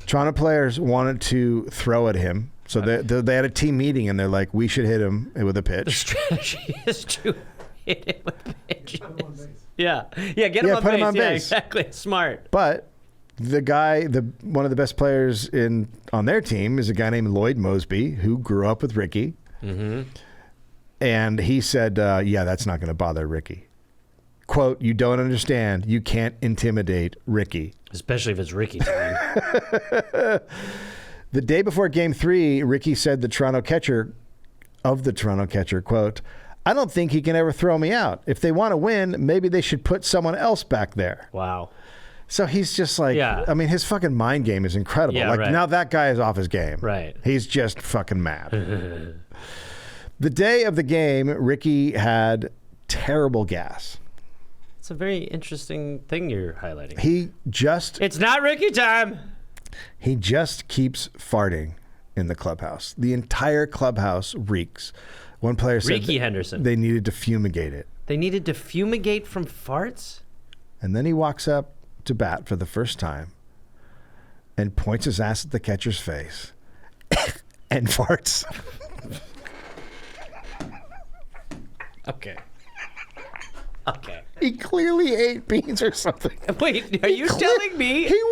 Toronto players wanted to throw at him. So they had a team meeting, and they're like, "We should hit him with a pitch." The strategy is to hit him with pitches. Yeah, get him on put base. him on Yeah, base. exactly. Smart. But the guy, one of the best players on their team is a guy named Lloyd Mosby, who grew up with Rickey. Mm-hmm. And he said, "Yeah, that's not going to bother Rickey." Quote, "You don't understand. You can't intimidate Rickey." Especially if it's Rickey time. The day before Game 3, Rickey said the Toronto catcher, quote, "I don't think he can ever throw me out. If they want to win, maybe they should put someone else back there." Wow. So he's just like, I mean, his fucking mind game is incredible. Yeah, right. Now that guy is off his game. Right. He's just fucking mad. The day of the game, Rickey had terrible gas. It's a very interesting thing you're highlighting. It's not Rickey time. He just keeps farting in the clubhouse. The entire clubhouse reeks. One player said Rickey Henderson. They needed to fumigate it. They needed to fumigate from farts? And then he walks up to bat for the first time and points his ass at the catcher's face and farts. Okay. He clearly ate beans or something. Wait, are you telling me? He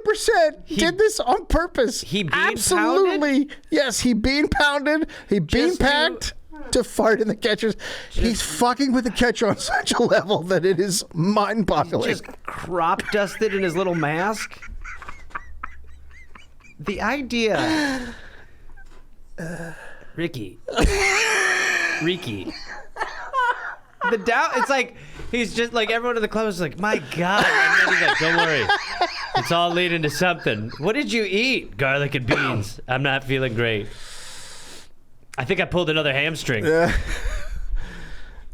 100% did this on purpose. He bean Absolutely. pounded? Yes, he bean pounded. He bean Just packed to fart in the catcher's. He's fucking with the catcher on such a level that it is mind-boggling. Just crop dusted in his little mask? The idea... Rickey. The doubt, it's like, he's just like, everyone in the club is like, "My God." And then he's like, "Don't worry. It's all leading to something. What did you eat?" "Garlic and beans. I'm not feeling great. I think I pulled another hamstring." The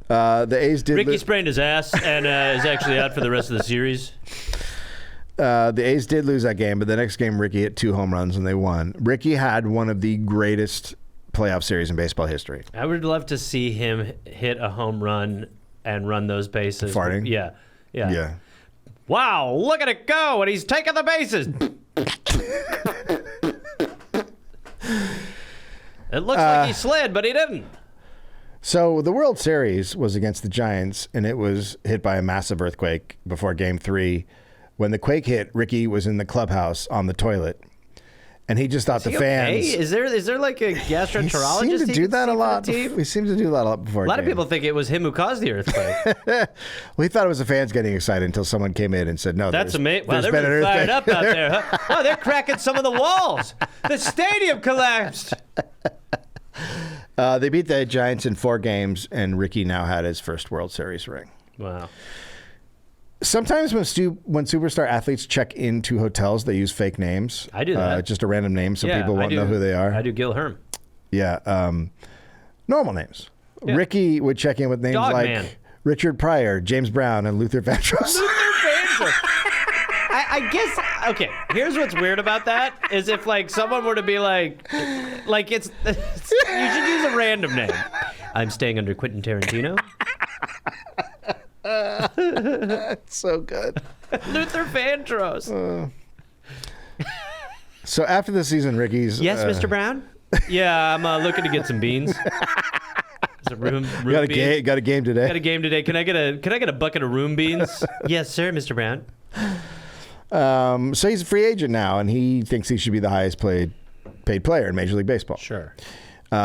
A's did... Rickey sprained his ass and is actually out for the rest of the series. The A's did lose that game, but the next game, Rickey hit 2 home runs and they won. Rickey had one of the greatest playoff series in baseball history. I would love to see him hit a home run and run those bases. Farting? Yeah. Wow, look at it go, and he's taking the bases. It looks like he slid, but he didn't. So the World Series was against the Giants, and it was hit by a massive earthquake before Game 3. When the quake hit, Rickey was in the clubhouse on the toilet. And he just thought the fans... Okay? Is there like a gastroenterologist? We seem to do that a lot. Team? We seem to do that a lot before. A lot of people think it was him who caused the earthquake. Well, he thought it was the fans getting excited until someone came in and said, "No, That's amazing. Wow, there's they're been an really fired earthquake." up out there. Huh? Oh, they're cracking some of the walls. The stadium collapsed. They beat the Giants in 4 games, and Rickey now had his first World Series ring. Wow. Sometimes when superstar athletes check into hotels, they use fake names. I do that. Just a random name so Yeah, people won't know who they are. I do Gil Herm. Yeah. Normal names. Yeah. Rickey would check in with names Dog like man. Richard Pryor, James Brown, and Luther Vandross. I guess, okay, here's what's weird about that is if, like, someone were to be like it's you should use a random name. I'm staying under Quentin Tarantino. That's so good. Luther Vandross. So after the season, Rickey's... Yes, Mr. Brown? Yeah, I'm looking to get some beans. Is it room got a beans? got a game today. Got a game today. Can I get a bucket of room beans? Yes, sir, Mr. Brown. So he's a free agent now, and he thinks he should be the highest paid player in Major League Baseball. Sure.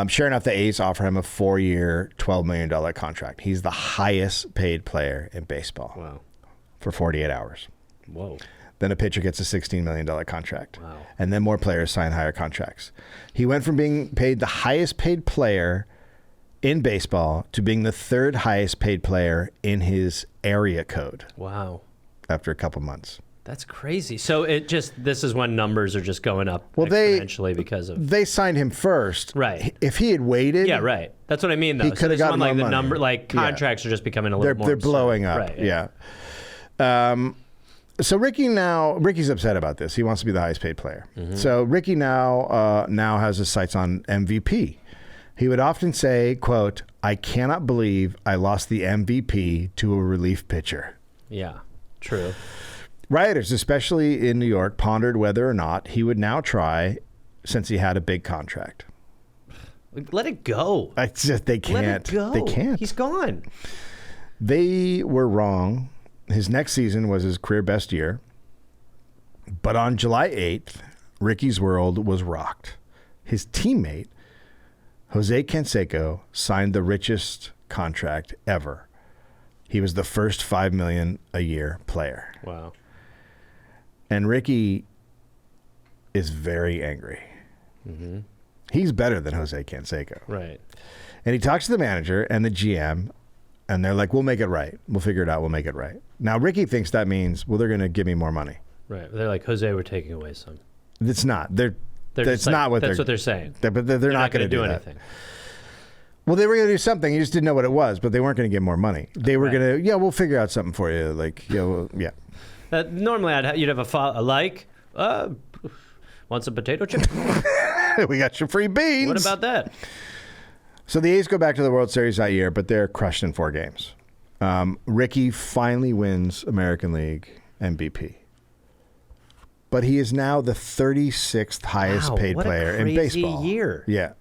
Sure enough, the A's offer him a 4-year, $12 million contract. He's the highest paid player in baseball. Wow. For 48 hours. Whoa. Then a pitcher gets a $16 million contract. Wow. And then more players sign higher contracts. He went from being paid the highest paid player in baseball to being the third highest paid player in his area code Wow. after a couple months. That's crazy. So this is when numbers are just going up Well, exponentially because of... They signed him first. Right. If he had waited... Yeah, right. That's what I mean, though. He So could have this gotten one, more the money. contracts are just becoming a little more They're absurd. blowing up. Right, yeah. So Rickey's upset about this. He wants to be the highest paid player. Mm-hmm. So Rickey now has his sights on MVP. He would often say, quote, "I cannot believe I lost the MVP to a relief pitcher." Yeah, true. Rioters, especially in New York, pondered whether or not he would now try, since he had a big contract. Let it go. They can't. Let it go. They can't. He's gone. They were wrong. His next season was his career best year. But on July 8th, Rickey's world was rocked. His teammate, Jose Canseco, signed the richest contract ever. He was the first $5 million a year player. Wow. And Rickey is very angry. Mm-hmm. He's better than Jose Canseco. Right. And he talks to the manager and the GM, and they're like, "We'll make it right. We'll figure it out. We'll make it right." Now, Rickey thinks that means, well, they're going to give me more money. Right. They're like, Jose, we're taking away some. It's not. That's just like, not what that's what they're saying. But they're not going to do that. anything. Well, they were going to do something. You just didn't know what it was, but they weren't going to get more money. They were going to, we'll figure out something for you. Like, yeah. Normally, you'd have want some potato chips? We got your free beans. What about that? So the A's go back to the World Series that year, but they're crushed in 4 games. Rickey finally wins American League MVP. But he is now the 36th highest paid player in baseball. What a crazy year. Yeah.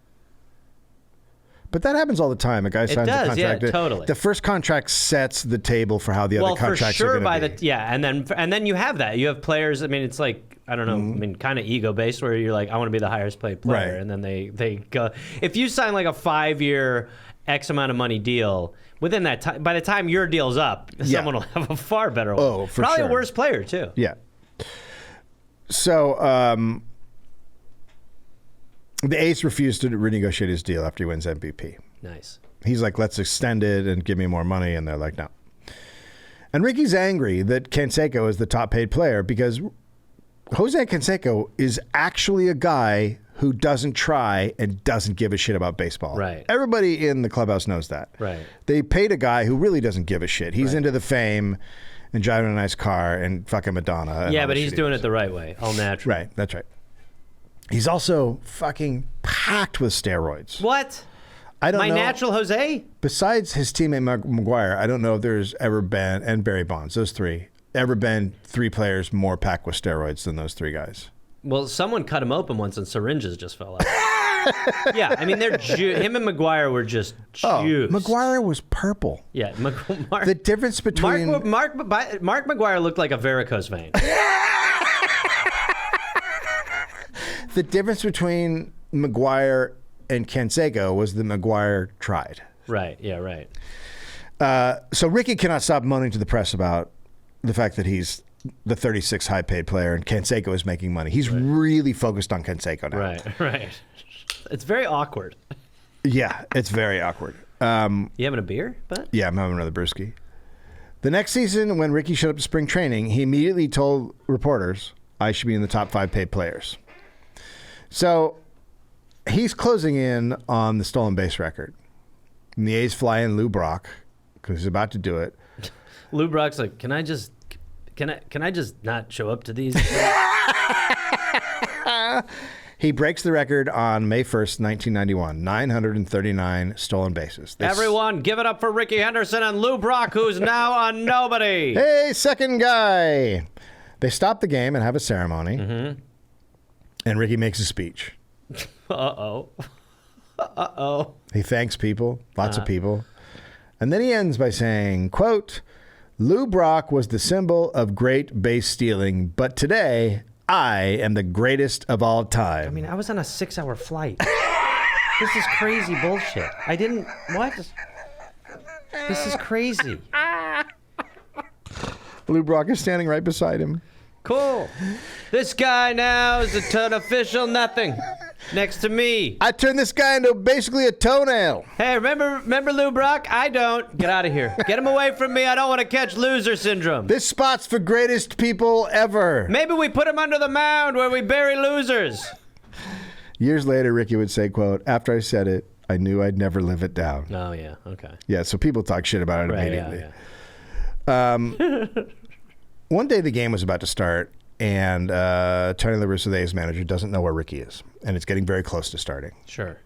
But that happens all the time. A guy signs a contract. Yeah, totally. The first contract sets the table for how the other contracts are going to be. and then you have that. You have players. I mean, it's like, I don't know. Mm-hmm. I mean, kind of ego based, where you're like, I want to be the highest paid player, Right. and then they go. If you sign like a 5-year X amount of money deal, within that time, by the time your deal's up, someone will have a far better one. Oh, for Probably sure. a worse player too. Yeah. So the A's refused to renegotiate his deal after he wins MVP. Nice. He's like, let's extend it and give me more money. And they're like, no. And Rickey's angry that Canseco is the top paid player because Jose Canseco is actually a guy who doesn't try and doesn't give a shit about baseball. Right. Everybody in the clubhouse knows that. Right. They paid a guy who really doesn't give a shit. He's into the fame and driving a nice car and fucking Madonna. And Yeah, all but the he's shit doing does. it the right way, all natural. Right. That's right. He's also fucking packed with steroids. What? I don't know. My natural Jose? Besides his teammate McGuire, I don't know if there's ever been, and Barry Bonds, those three, ever been 3 players more packed with steroids than those 3 guys. Well, someone cut him open once and syringes just fell out. Yeah, I mean, him and McGuire were just juiced. McGuire was purple. Yeah, Mark. The difference between... Mark McGuire looked like a varicose vein. The difference between McGuire and Canseco was that McGuire tried. Right, yeah, right. So Rickey cannot stop moaning to the press about the fact that he's the 36th high paid player and Canseco is making money. He's really focused on Canseco now. Right. It's very awkward. Yeah, it's very awkward. You having a beer, bud? Yeah, I'm having another brewski. The next season, when Rickey showed up to spring training, he immediately told reporters, I should be in the top 5 paid players. So he's closing in on the stolen base record. And the A's fly in Lou Brock, because he's about to do it. Lou Brock's like, can I just not show up to these? He breaks the record on May 1st, 1991. 939 stolen bases. Everyone, give it up for Rickey Henderson and Lou Brock, who's now a nobody. Hey, second guy. They stop the game and have a ceremony. Mm-hmm. And Rickey makes a speech. Uh-oh. Uh-oh. He thanks people, lots of people. And then he ends by saying, quote, Lou Brock was the symbol of great base stealing, but today I am the greatest of all time. I mean, I was on a 6-hour flight. This is crazy bullshit. What? This is crazy. Lou Brock is standing right beside him. Cool. This guy now is an official nothing next to me. I turned this guy into basically a toenail. Hey, remember Lou Brock? I don't. Get out of here. Get him away from me. I don't want to catch loser syndrome. This spot's for greatest people ever. Maybe we put him under the mound where we bury losers. Years later, Rickey would say, quote, after I said it, I knew I'd never live it down. Oh, yeah. Okay. Yeah, so people talk shit about it Right, immediately. yeah. One day the game was about to start, and Tony La Russa, the A's manager, doesn't know where Rickey is, and it's getting very close to starting. Sure.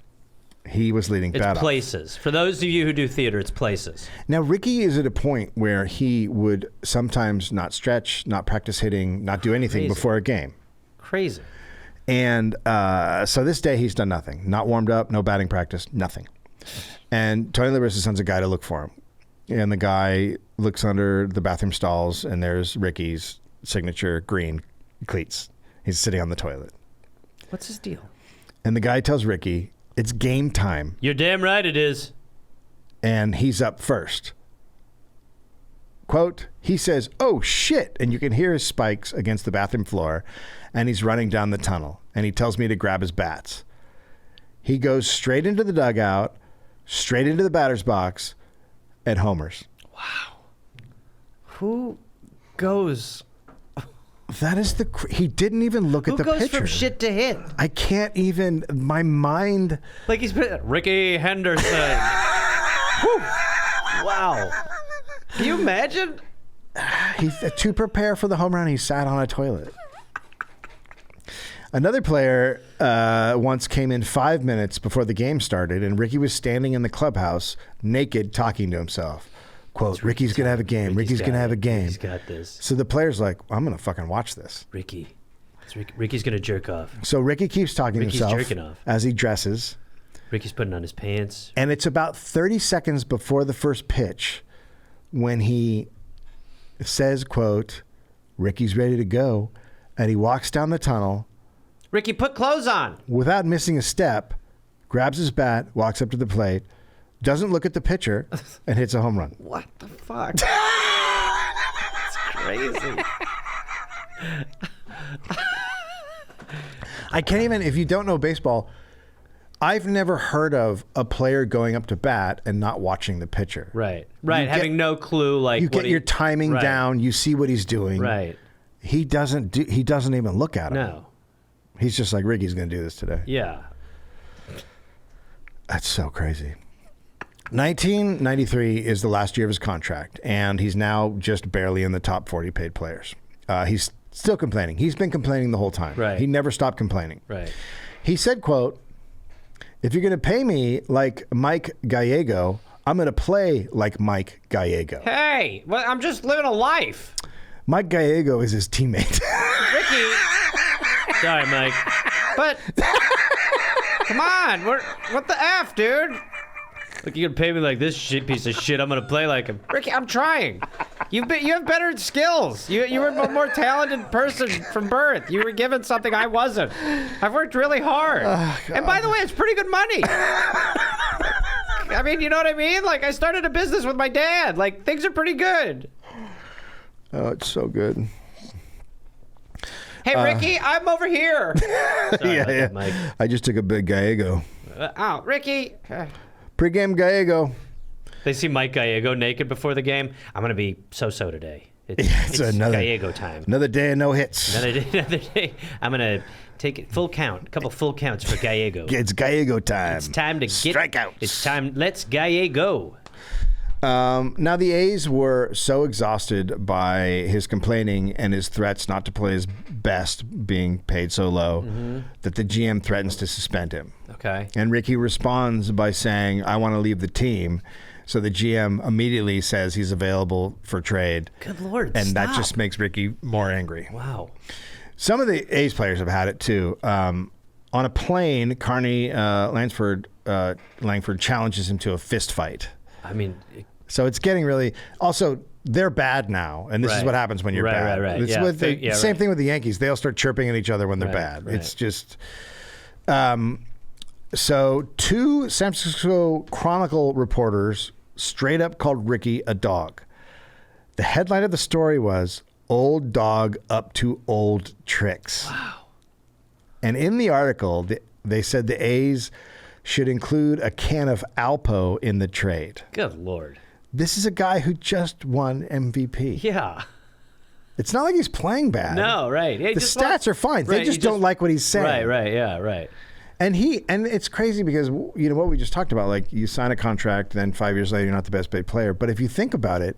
He was leading It's bat off. places. For those of you who do theater, it's places. Now, Rickey is at a point where he would sometimes not stretch, not practice hitting, not do anything Crazy. before a game. Crazy. And so this day he's done nothing. Not warmed up, no batting practice, nothing. And Tony La Russa sends a guy to look for him. And the guy looks under the bathroom stalls, and there's Rickey's signature green cleats. He's sitting on the toilet. What's his deal? And the guy tells Rickey, it's game time. You're damn right it is. And he's up first. Quote, he says, oh, shit. And you can hear his spikes against the bathroom floor, and he's running down the tunnel. And he tells me to grab his bats. He goes straight into the dugout, straight into the batter's box, and homers. Wow. Who goes... That is he didn't even look at the Who goes picture. from shit to hit? I can't even, my mind. Like he's been... Rickey Henderson. Whew. Wow. Can you imagine? To prepare for the home run, he sat on a toilet. Another player once came in 5 minutes before the game started, and Rickey was standing in the clubhouse naked talking to himself. Quote, Rickey's going to have a game. Rickey's going to have a game. He's got this. So the player's like, I'm going to fucking watch this. Ricky's going to jerk off. So Rickey keeps talking Rickey's to himself jerking off. as he dresses. Ricky's putting on his pants. And it's about 30 seconds before the first pitch when he says, quote, Rickey's ready to go. And he walks down the tunnel. Rickey, put clothes on. Without missing a step, grabs his bat, walks up to the plate, doesn't look at the pitcher, and hits a home run. What the fuck? That's crazy. I can't even, if you don't know baseball, I've never heard of a player going up to bat and not watching the pitcher. Right. You Having no clue, like you what get your timing down. You see what he's doing. Right. He doesn't even look at him. No. He's just like, Rickey's going to do this today. Yeah. That's so crazy. 1993 is the last year of his contract, and he's now just barely in the top 40 paid players. He's still complaining. He's been complaining the whole time. Right. He never stopped complaining. Right. He said, quote, if you're going to pay me like Mike Gallego, I'm going to play like Mike Gallego. Hey, well, I'm just living a life. Mike Gallego is his teammate. Rickey. Sorry, Mike. But come on, what the F, dude? Look, you gonna pay me like this piece of shit. I'm gonna play like him. Rickey, I'm trying. You have better skills. You were a more talented person from birth. You were given something I wasn't. I've worked really hard. And by the way, it's pretty good money. I mean, you know what I mean? Like, I started a business with my dad. Like, things are pretty good. Oh, it's so good. Hey, Rickey, I'm over here. Sorry about that, Mike. I just took a big Gallego. Rickey. Pre-game Gallego. They see Mike Gallego naked before the game. I'm gonna be so today. It's Gallego time. Another day of no hits. Another day. I'm gonna take it full count. A couple full counts for Gallego. It's Gallego time. It's time to get strikeouts. It's time. Let's Gallego. Now the A's were so exhausted by his complaining and his threats not to play his best, being paid so low, that the GM threatens to suspend him. Okay. And Rickey responds by saying, "I want to leave the team." So the GM immediately says he's available for trade. Good Lord, and that stop. just makes Rickey more angry. Wow. Some of the A's players have had it too. On a plane, Carney Langford challenges him to a fist fight. I mean, So it's getting really. Also, they're bad now, and this is Right. what happens when you're bad. Right. It's Yeah, with the yeah, same right. thing with the Yankees. They all start chirping at each other when they're bad. Right. It's just. So two San Francisco Chronicle reporters straight up called Rickey a dog. The headline of the story was "Old Dog Up to Old Tricks." Wow. And in the article, they said the A's should include a can of Alpo in the trade. good Lord. This is a guy who just won MVP. Yeah. It's not like he's playing bad. No, right. Hey, The just stats are fine. They Right, just you don't like what he's saying. Right. Yeah. Right. And it's crazy because, you know, what we just talked about, like you sign a contract, then 5 years later, you're not the best paid player. But if you think about it,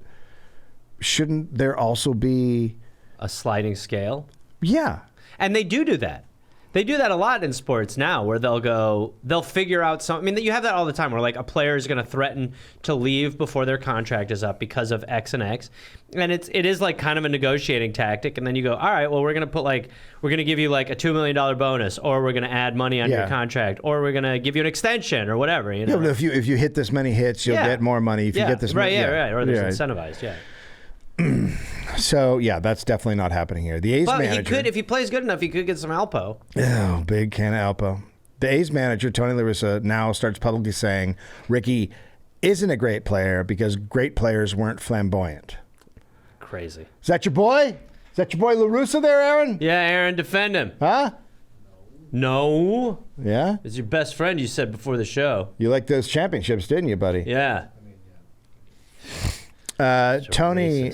shouldn't there also be... A sliding scale. Yeah. And they do that. They do that a lot in sports now, where they'll figure out something. I mean, you have that all the time, where like a player is going to threaten to leave before their contract is up because of X and X, and it is like kind of a negotiating tactic. And then you go, all right, well, we're going to give you like a $2 million bonus, or we're going to add money on your contract, or we're going to give you an extension or whatever. You know, Yeah, but if you hit this many hits, you'll get more money. If you get this many, or there's incentivized, yeah. So yeah, that's definitely not happening here. The A's But manager, he could, if he plays good enough, he could get some Alpo. oh, big can of Alpo. The A's manager Tony La Russa now starts publicly saying Rickey isn't a great player because great players weren't flamboyant. Crazy. Is that your boy? Is that your boy La Russa there, Aaron? Yeah, Aaron, defend him. Huh? No. Yeah. It's your best friend, you said before the show. You liked those championships, didn't you, buddy? Yeah. Tony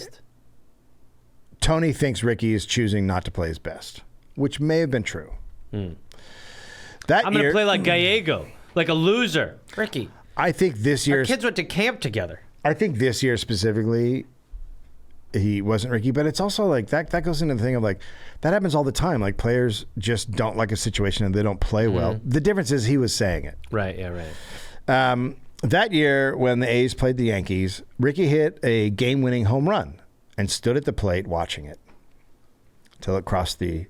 Racist. thinks Rickey is choosing not to play his best, which may have been true. That I'm going year, to play like Gallego, like a loser. Rickey. I think this Our year's. kids went to camp together. I think this year specifically, he wasn't Rickey, but it's also like that goes into the thing of like that happens all the time. Like players just don't like a situation and they don't play well. The difference is he was saying it. Right, yeah, right. That year when the A's played the Yankees, Rickey hit a game-winning home run and stood at the plate watching it until it crossed the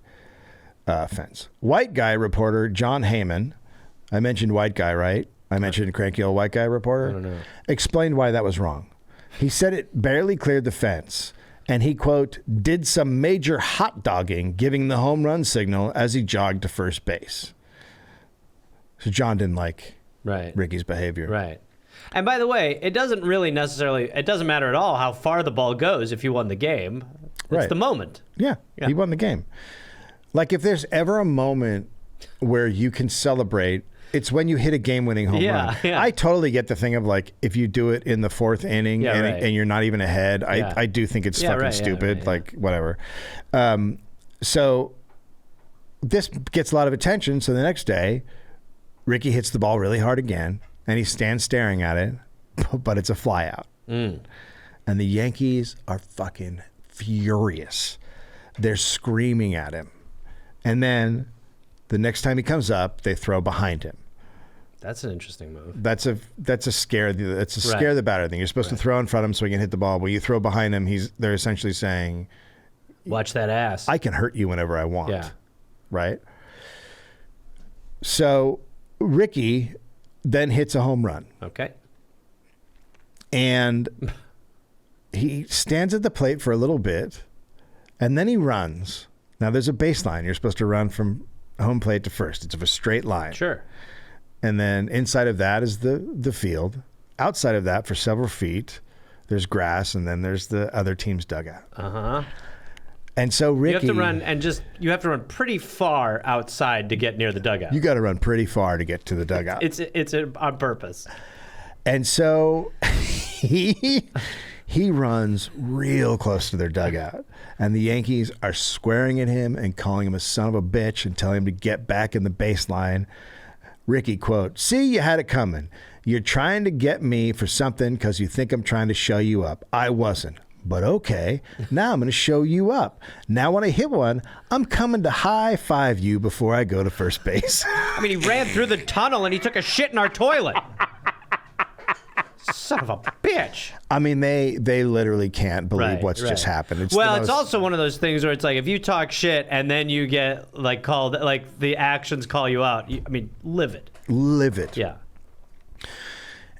fence. White guy reporter John Heyman, I mentioned white guy, right? I mentioned cranky old white guy reporter. I don't know. Explained why that was wrong. He said it barely cleared the fence, and he, quote, did some major hot dogging, giving the home run signal as he jogged to first base. So John didn't like Rickey's behavior. Right. And by the way, it doesn't matter at all how far the ball goes if you won the game. It's Right. the moment. Yeah, he won the game. Like, if there's ever a moment where you can celebrate, it's when you hit a game-winning home run. Yeah. I totally get the thing of, like, if you do it in the fourth inning and you're not even ahead, I do think it's fucking stupid. Like, whatever. So this gets a lot of attention. So the next day, Rickey hits the ball really hard again, and he stands staring at it, but it's a fly out. And the Yankees are fucking furious. They're screaming at him. And then the next time he comes up, they throw behind him. That's an interesting move. That's a scare. That's a scare the batter thing. You're supposed to throw in front of him so he can hit the ball. When you throw behind him, they're essentially saying, Watch that ass. I can hurt you whenever I want. Yeah. Right? So Rickey then hits a home run. Okay. And he stands at the plate for a little bit, and then he runs. Now, there's a baseline. You're supposed to run from home plate to first. It's a straight line. Sure. And then inside of that is the field. Outside of that, for several feet, there's grass, and then there's the other team's dugout. Uh-huh. And so Rickey... You have to run pretty far outside to get near the dugout. You got to run pretty far to get to the dugout. It's on purpose. And so he runs real close to their dugout, and the Yankees are swearing at him and calling him a son of a bitch and telling him to get back in the baseline. Rickey, quote, "See, you had it coming. You're trying to get me for something because you think I'm trying to show you up. I wasn't. But okay, now I'm going to show you up. Now when I hit one, I'm coming to high five you before I go to first base." I mean, he ran through the tunnel and he took a shit in our toilet. Son of a bitch. I mean, they literally can't believe what's just happened. It's also one of those things where it's like, if you talk shit and then you get like called, like the actions call you out. I mean, live it. Live it. Yeah.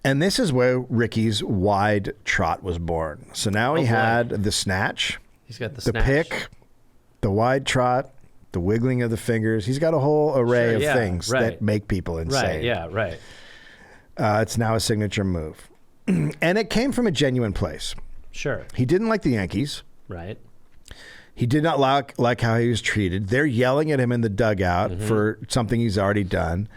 And this is where Rickey's wide trot was born. So now he had the snatch. He's got the snatch. Pick, the wide trot, the wiggling of the fingers. He's got a whole array of things that make people insane. Right, yeah, right. It's now a signature move. And it came from a genuine place. Sure. He didn't like the Yankees. Right. He did not like how he was treated. They're yelling at him in the dugout for something he's already done.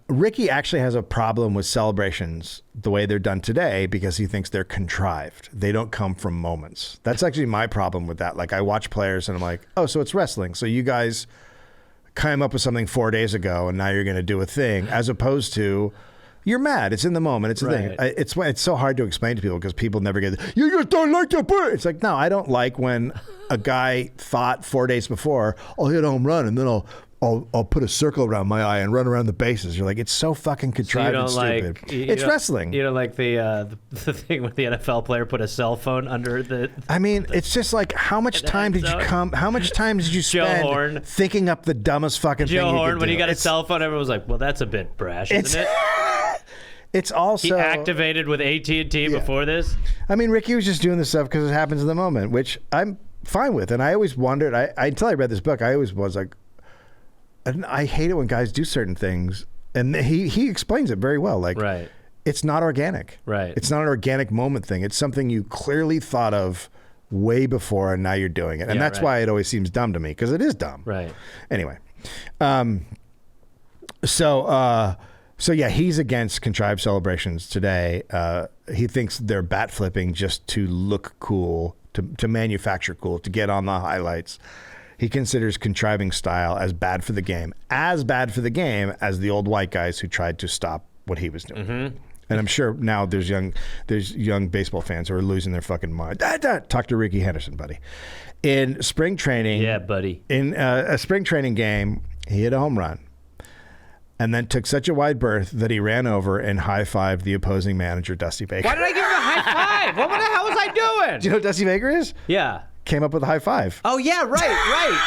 Rickey actually has a problem with celebrations the way they're done today because he thinks they're contrived. They don't come from moments. That's actually my problem with that. Like, I watch players and I'm like, oh, so it's wrestling. So you guys came up with something 4 days ago and now you're going to do a thing, as opposed to you're mad. It's in the moment. It's a thing. It's so hard to explain to people because people never get it. You just don't like the bird. It's like, no, I don't like when a guy thought 4 days before, I'll hit a home run and then I'll put a circle around my eye and run around the bases. You're like, it's so fucking contrived and stupid. It's wrestling. You don't like the thing where the NFL player put a cell phone under the... I mean, it's just like, how much time did you spend thinking up the dumbest fucking thing you could do? Joe Horn, when he got a cell phone, everyone was like, well, that's a bit brash, isn't it? It's also... He activated with AT&T before this? I mean, Rickey was just doing this stuff because it happens in the moment, which I'm fine with. And I always wondered, until I read this book, I always was like, and I hate it when guys do certain things. And he explains it very well. Like, it's not organic. Right. It's not an organic moment thing. It's something you clearly thought of way before and now you're doing it. And that's why it always seems dumb to me, because it is dumb. Right. Anyway. So yeah, he's against contrived celebrations today. He thinks they're bat flipping just to look cool, to manufacture cool, to get on the highlights. He considers contriving style as bad for the game as the old white guys who tried to stop what he was doing. Mm-hmm. And I'm sure now there's young baseball fans who are losing their fucking mind. Talk to Rickey Henderson, buddy. In spring training, in a spring training game, he hit a home run. And then took such a wide berth that he ran over and high-fived the opposing manager, Dusty Baker. Why did I give him a high five? What the hell was I doing? Do you know who Dusty Baker is? Yeah. Came up with a high five. Oh, yeah, right.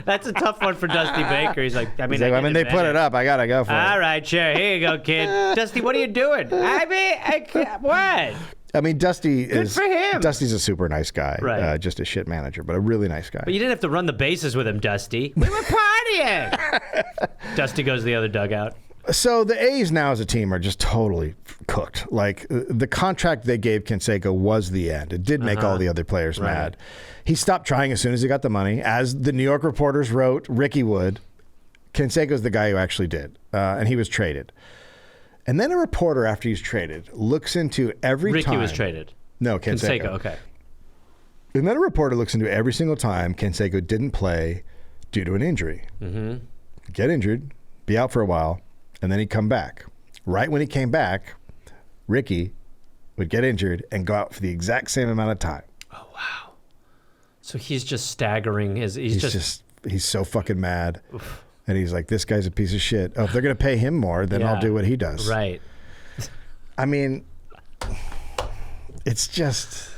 That's a tough one for Dusty Baker. He's like, they put it up. I got to go for it. All right, sure. Here you go, kid. Dusty, what are you doing? What? I mean, Dusty's a super nice guy. Right. Just a shit manager, but a really nice guy. But you didn't have to run the bases with him, Dusty. We were partying. Dusty goes to the other dugout. So the A's now as a team are just totally cooked. Like, the contract they gave Canseco was the end. It did make all the other players mad. He stopped trying as soon as he got the money. As the New York reporters wrote, Rickey would. Canseco's the guy who actually did. And he was traded. And then a reporter, after he's traded, looks into every time... Rickey was traded. No, Canseco. Okay. And then a reporter looks into every single time Canseco didn't play due to an injury. Mm-hmm. Get injured, be out for a while, and then he'd come back. Right when he came back, Rickey would get injured and go out for the exact same amount of time. Oh, wow. So he's just staggering. He's so fucking mad. Oof. And he's like, this guy's a piece of shit. Oh, if they're going to pay him more, then I'll do what he does. Right. I mean, it's just...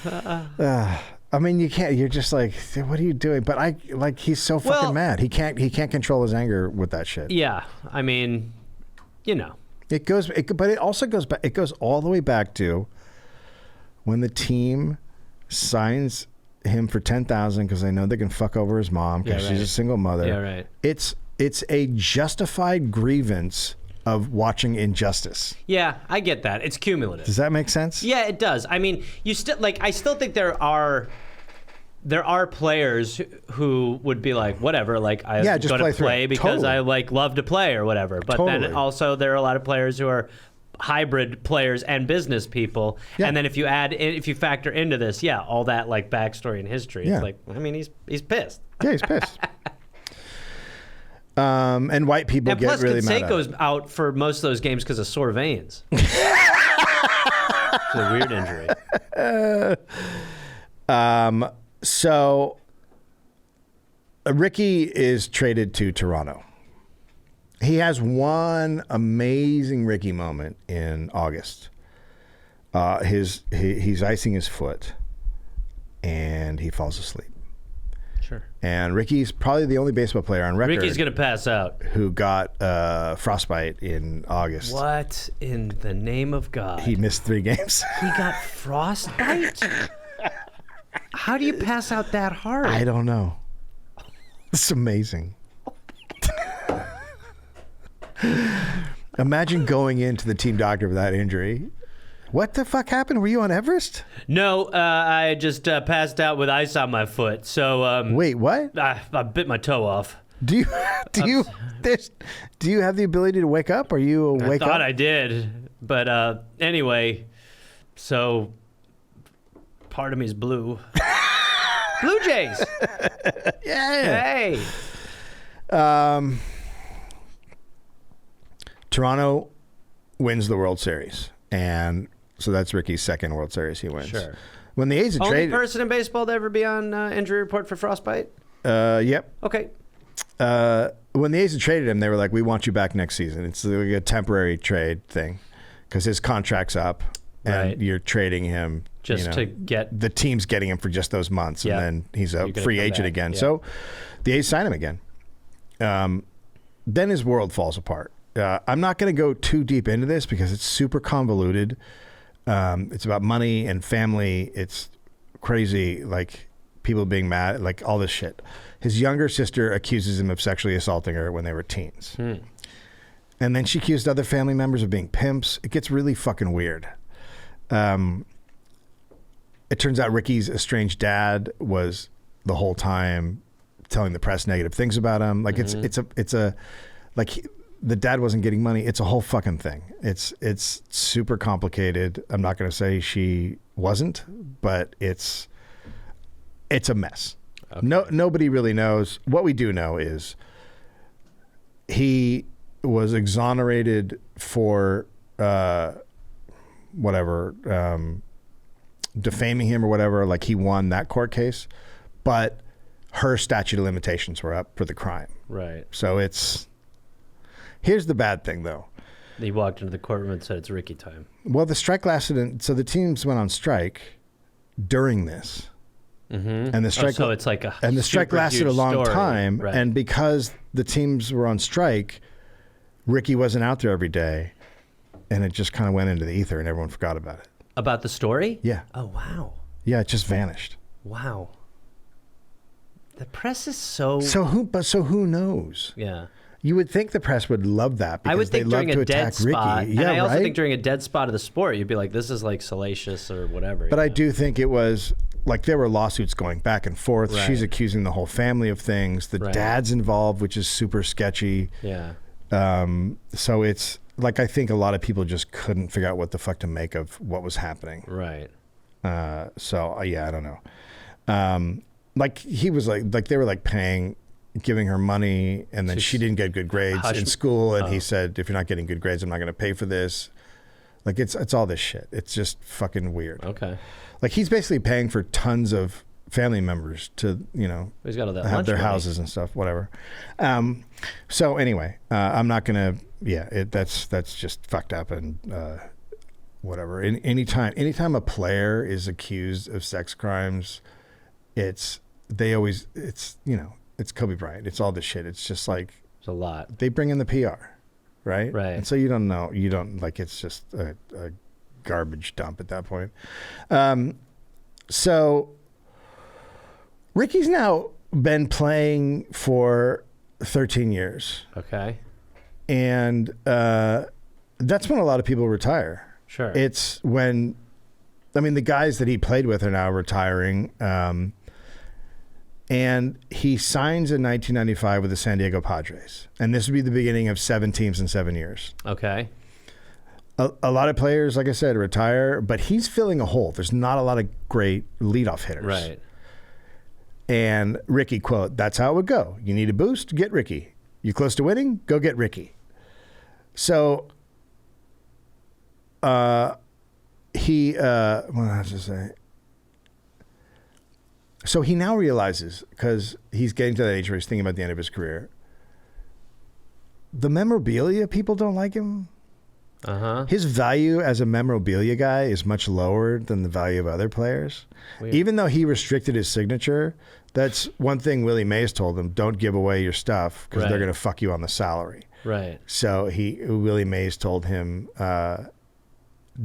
I mean, you can't... You're just like, what are you doing? But he's so fucking mad. He can't control his anger with that shit. Yeah. I mean, you know. But it also goes back... It goes all the way back to when the team signs him for $10,000 because they know they can fuck over his mom because she's a single mother. Yeah, right. It's a justified grievance of watching injustice. Yeah, I get that. It's cumulative. Does that make sense? Yeah, it does. I mean, I still think there are there are players who would be like, whatever, like I'm Yeah, just going play to through play it. because Totally. I like love to play or whatever. But Totally. then also there are a lot of players who are hybrid players and business people. Yeah. And then if you factor into this, all that like backstory and history, Yeah. it's like, I mean, he's pissed. Yeah, he's pissed. And white people And get plus, really mad at Canseco's it. out for most of those games because of sore veins. It's a weird injury. So Rickey is traded to Toronto. He has one amazing Rickey moment in August. He's icing his foot, and he falls asleep. Sure. And Rickey's probably the only baseball player on record Ricky's going to pass out. who got frostbite in August. What in the name of God? He missed 3 games. He got frostbite? How do you pass out that hard? I don't know. It's amazing. Imagine going into the team doctor with that injury. What the fuck happened? Were you on Everest? No, I just passed out with ice on my foot. So Wait, what? I bit my toe off. Do you do you have the ability to wake up? Are you I wake thought up? I did, but anyway, so part of me is blue. Blue Jays. Yeah. Hey. Toronto wins the World Series, and so that's Rickey's second World Series he wins. Sure. When the A's had Only traded, person in baseball to ever be on injury report for frostbite? yep. Okay. When the A's had traded him, they were like, "We want you back next season." It's like a temporary trade thing because his contract's up, and Right. you're trading him Just to get... the team's getting him for just those months, Yeah. and then he's a You're gonna free come agent back, again. yeah. So the A's sign him again. Then his world falls apart. I'm not going to go too deep into this because it's super convoluted. It's about money and family. It's crazy, like people being mad, like all this shit. His younger sister accuses him of sexually assaulting her when they were teens. And then she accused other family members of being pimps. It gets really fucking weird. It turns out Rickey's estranged dad was the whole time telling the press negative things about him. Like it's a the dad wasn't getting money. It's a whole fucking thing. It's super complicated. I'm not going to say she wasn't, but it's a mess. Okay. Nobody really knows. What we do know is he was exonerated for defaming him or whatever. Like he won that court case, but her statute of limitations were up for the crime. Right. So here's the bad thing though. He walked into the courtroom and said it's Rickey time. Well, the strike lasted, so the teams went on strike during this. Mm-hmm. And the strike, so it's like the strike lasted a long story. time. Right. And because the teams were on strike, Rickey wasn't out there every day, and it just kind of went into the ether, and everyone forgot about it. About the story? Yeah. Oh, wow. Yeah, it just vanished. Wow. The press is so... So who knows? Yeah. You would think the press would love that because I would think they love during to a dead attack Rickey. spot, Yeah, and I also right? think during a dead spot of the sport, you'd be like, this is like salacious or whatever. But I do think it was like there were lawsuits going back and forth. Right. She's accusing the whole family of things. The Right. dad's involved, which is super sketchy. Yeah. So it's like I think a lot of people just couldn't figure out what the fuck to make of what was happening. Right. Yeah, I don't know. Like he was like they were like giving her money, and then she didn't get good grades in school, and he said, if you're not getting good grades, I'm not going to pay for this. Like it's all this shit. It's just fucking weird. Okay. Like he's basically paying for tons of family members to, He's got all that have lunch their money. houses and stuff, whatever. So anyway, I'm not gonna. Yeah, that's just fucked up and whatever. Anytime a player is accused of sex crimes, it's Kobe Bryant. It's all this shit. It's just like It's a lot. they bring in the PR, right? Right. And so you don't like it's just a garbage dump at that point. So Rickey's now been playing for 13 years, Okay. and that's when a lot of people retire. Sure. It's when, the guys that he played with are now retiring, And he signs in 1995 with the San Diego Padres. And this would be the beginning of 7 teams in 7 years. Okay. A lot of players, like I said, retire, but he's filling a hole. There's not a lot of great leadoff hitters. Right. And Rickey, quote, that's how it would go. You need a boost? Get Rickey. You close to winning? Go get Rickey. So what did I say? So he now realizes, because he's getting to that age where he's thinking about the end of his career, the memorabilia, people don't like him. Uh-huh. His value as a memorabilia guy is much lower than the value of other players. Weird. Even though he restricted his signature, that's one thing Willie Mays told him, don't give away your stuff because Right. they're going to fuck you on the salary. Right. So Willie Mays told him,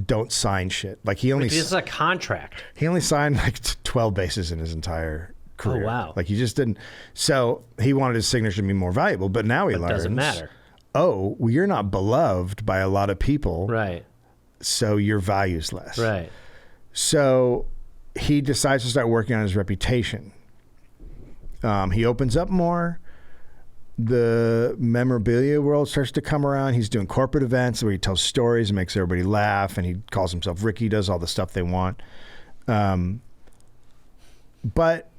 don't sign shit. Like he only This is a contract. signed like 12 bases in his entire career. Oh, wow. Like he just didn't. So he wanted his signature to be more valuable, but now he It learns. doesn't matter. Oh, well, you're not beloved by a lot of people. Right. So your value's less. Right. So he decides to start working on his reputation. He opens up more. The memorabilia world starts to come around. He's doing corporate events where he tells stories and makes everybody laugh, and he calls himself Rickey, does all the stuff they want. But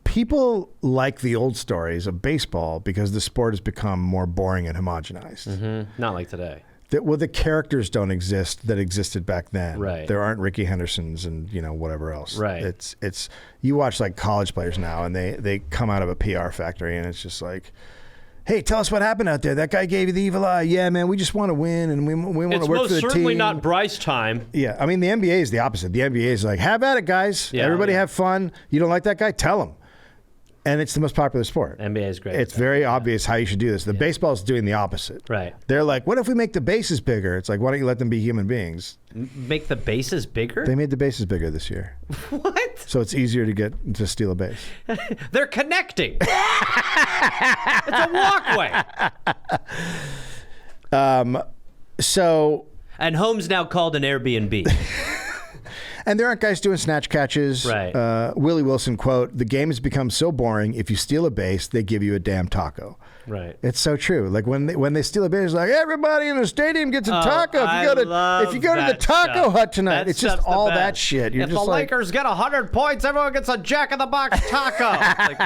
people like the old stories of baseball because the sport has become more boring and homogenized. Mm-hmm. Not like today. The characters don't exist that existed back then. Right. There aren't Rickey Hendersons and whatever else. Right. It's you watch like college players now and they come out of a PR factory and it's just like, hey, tell us what happened out there. That guy gave you the evil eye. Yeah, man, we just want to win and we want to It's work most for the certainly team. not Bryce time. Yeah, I mean the NBA is the opposite. The NBA is like, have at it, guys. Yeah, Everybody yeah. have fun. You don't like that guy? Tell him. And it's the most popular sport. NBA is great. It's very obvious how you should do this. The baseball is doing the opposite. Right. They're like, what if we make the bases bigger? It's like, why don't you let them be human beings? Make the bases bigger? They made the bases bigger this year. What? So it's easier to steal a base. They're connecting. It's a walkway. So, And home's now called an Airbnb. and there aren't guys doing snatch catches. Right. Willie Wilson, quote, the game has become so boring, if you steal a base, they give you a damn taco. Right. It's so true. Like when they steal a base, it's like everybody in the stadium gets a taco. If you go to the that taco stuff. hut tonight, That it's just stuff's the all best. that shit. You're if just the like, Lakers get 100 points, everyone gets a Jack in the Box taco. Like,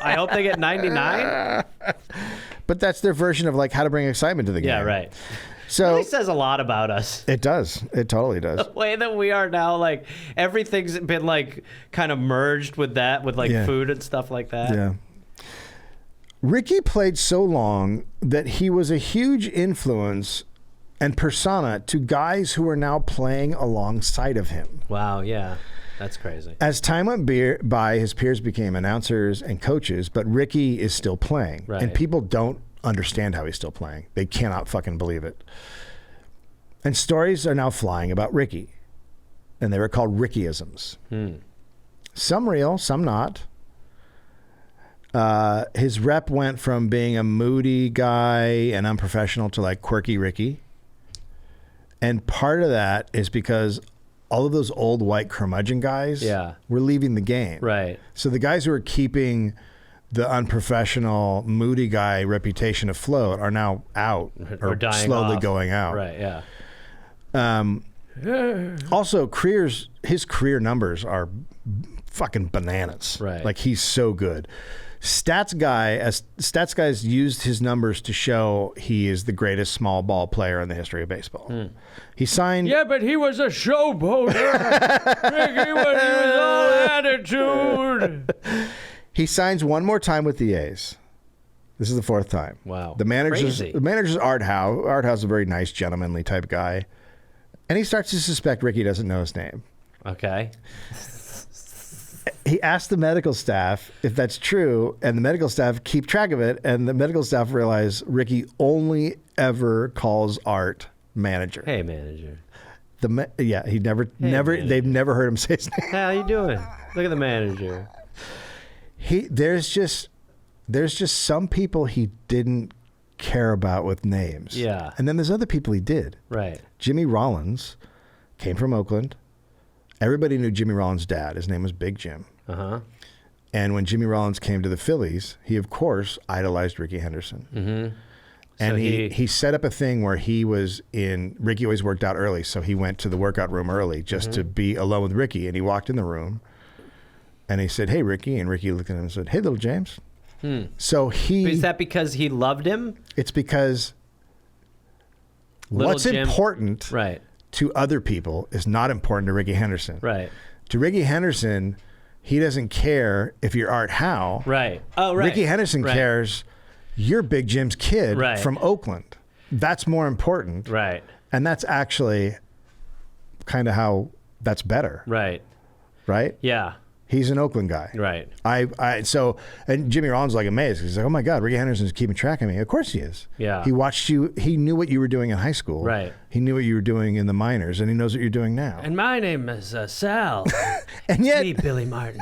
I hope they get 99. but that's their version of like how to bring excitement to the game. Yeah, right. So Really says a lot about us. it does. It totally does. The way that we are now, like everything's been like kind of merged with that, with like Yeah. food and stuff like that. Yeah. Rickey played so long that he was a huge influence and persona to guys who are now playing alongside of him. Wow. Yeah. That's crazy. As time went by, his peers became announcers and coaches, but Rickey is still playing. Right. And people don't understand how he's still playing. They cannot fucking believe it. And stories are now flying about Rickey. And they were called Rickeyisms. Some real, some not. His rep went from being a moody guy and unprofessional to like quirky Rickey. And part of that is because all of those old white curmudgeon guys were leaving the game. Right. So the guys who are keeping the unprofessional, moody guy reputation afloat are now out or dying slowly off. going out. Right. Yeah. Also, his career numbers are fucking bananas. Right. Like he's so good. Stats guys used his numbers to show he is the greatest small ball player in the history of baseball. He signed. Yeah, but he was a showboater. Rickey was all attitude. He signs one more time with the A's. This is the 4th time. Wow. The Crazy. manager's Art Howe. Art Howe's a very nice, gentlemanly type guy. And he starts to suspect Rickey doesn't know his name. Okay. He asked the medical staff if that's true, and the medical staff keep track of it, and the medical staff realize Rickey only ever calls Art manager. Hey, manager. He never, manager. they've never heard him say his name. How you doing? Look at the manager. There's just some people he didn't care about with names. Yeah. And then there's other people he did. Right. Jimmy Rollins came from Oakland. Everybody knew Jimmy Rollins' dad. His name was Big Jim. Uh-huh. And when Jimmy Rollins came to the Phillies, he, of course, idolized Rickey Henderson. Mm-hmm. And So he set up a thing where Rickey always worked out early, so he went to the workout room early just to be alone with Rickey. And he walked in the room, and he said, "Hey, Rickey." And Rickey looked at him and said, "Hey, little James." So Is that because he loved him? It's because Little what's Jim- important Right. to other people is not important to Rickey Henderson. Right. To Rickey Henderson, he doesn't care if you're Art Howe. Right. Oh, right. Rickey Henderson Right. cares you're Big Jim's kid Right. from Oakland. That's more important. Right. And that's actually kind of how that's better. Right. Right? Yeah. He's an Oakland guy. Right. And Jimmy Rollins was like amazed. He's like, "Oh my God, Rickey Henderson's keeping track of me." Of course he is. Yeah. He watched you. He knew what you were doing in high school. Right. He knew what you were doing in the minors, and he knows what you're doing now. And my name is Sal. And yet, Me, Billy Martin.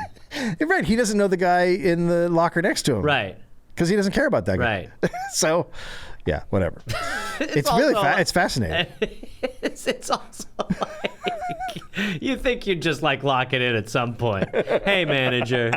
right, he doesn't know the guy in the locker next to him. Right. Because he doesn't care about that guy. Right. So, yeah, whatever. It's also really it's fascinating. It's also like you think you'd just like lock it in at some point. Hey, manager.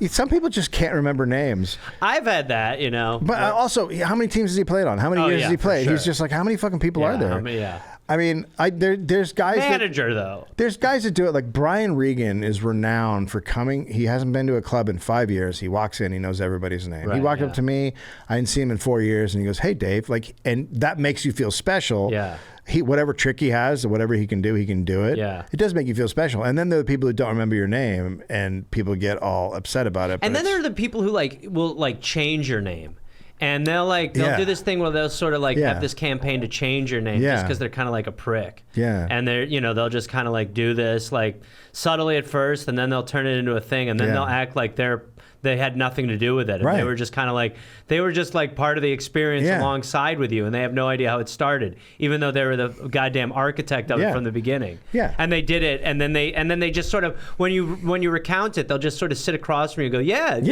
Some people just can't remember names. I've had that, you know. But also, how many teams has he played on? How many years has he for played? sure. He's just like, how many fucking people are there? Yeah. I mean, there's guys Manager, though. There's guys that do it. Like Brian Regan is renowned for coming. He hasn't been to a club in 5 years. He walks in, he knows everybody's name. Right, he walked yeah. up to me. I didn't see him in 4 years, and he goes, "Hey, Dave," and that makes you feel special. Yeah. Whatever trick he has, or whatever he can do it. Yeah. It does make you feel special. And then there are the people who don't remember your name, and people get all upset about it. And then there are the people who will change your name. And they'll Yeah. do this thing where they'll sort of Yeah. have this campaign to change your name Yeah. just because they're kind of like a prick. Yeah. And they'll just kind of do this subtly at first, and then they'll turn it into a thing, and then Yeah. they'll act like they had nothing to do with it. And Right. they were just kind of part of the experience Yeah. alongside with you, and they have no idea how it started, even though they were the goddamn architect of Yeah. it from the beginning. Yeah. And they did it, and then they just sort of when you recount it, they'll just sort of sit across from you and go, yeah, and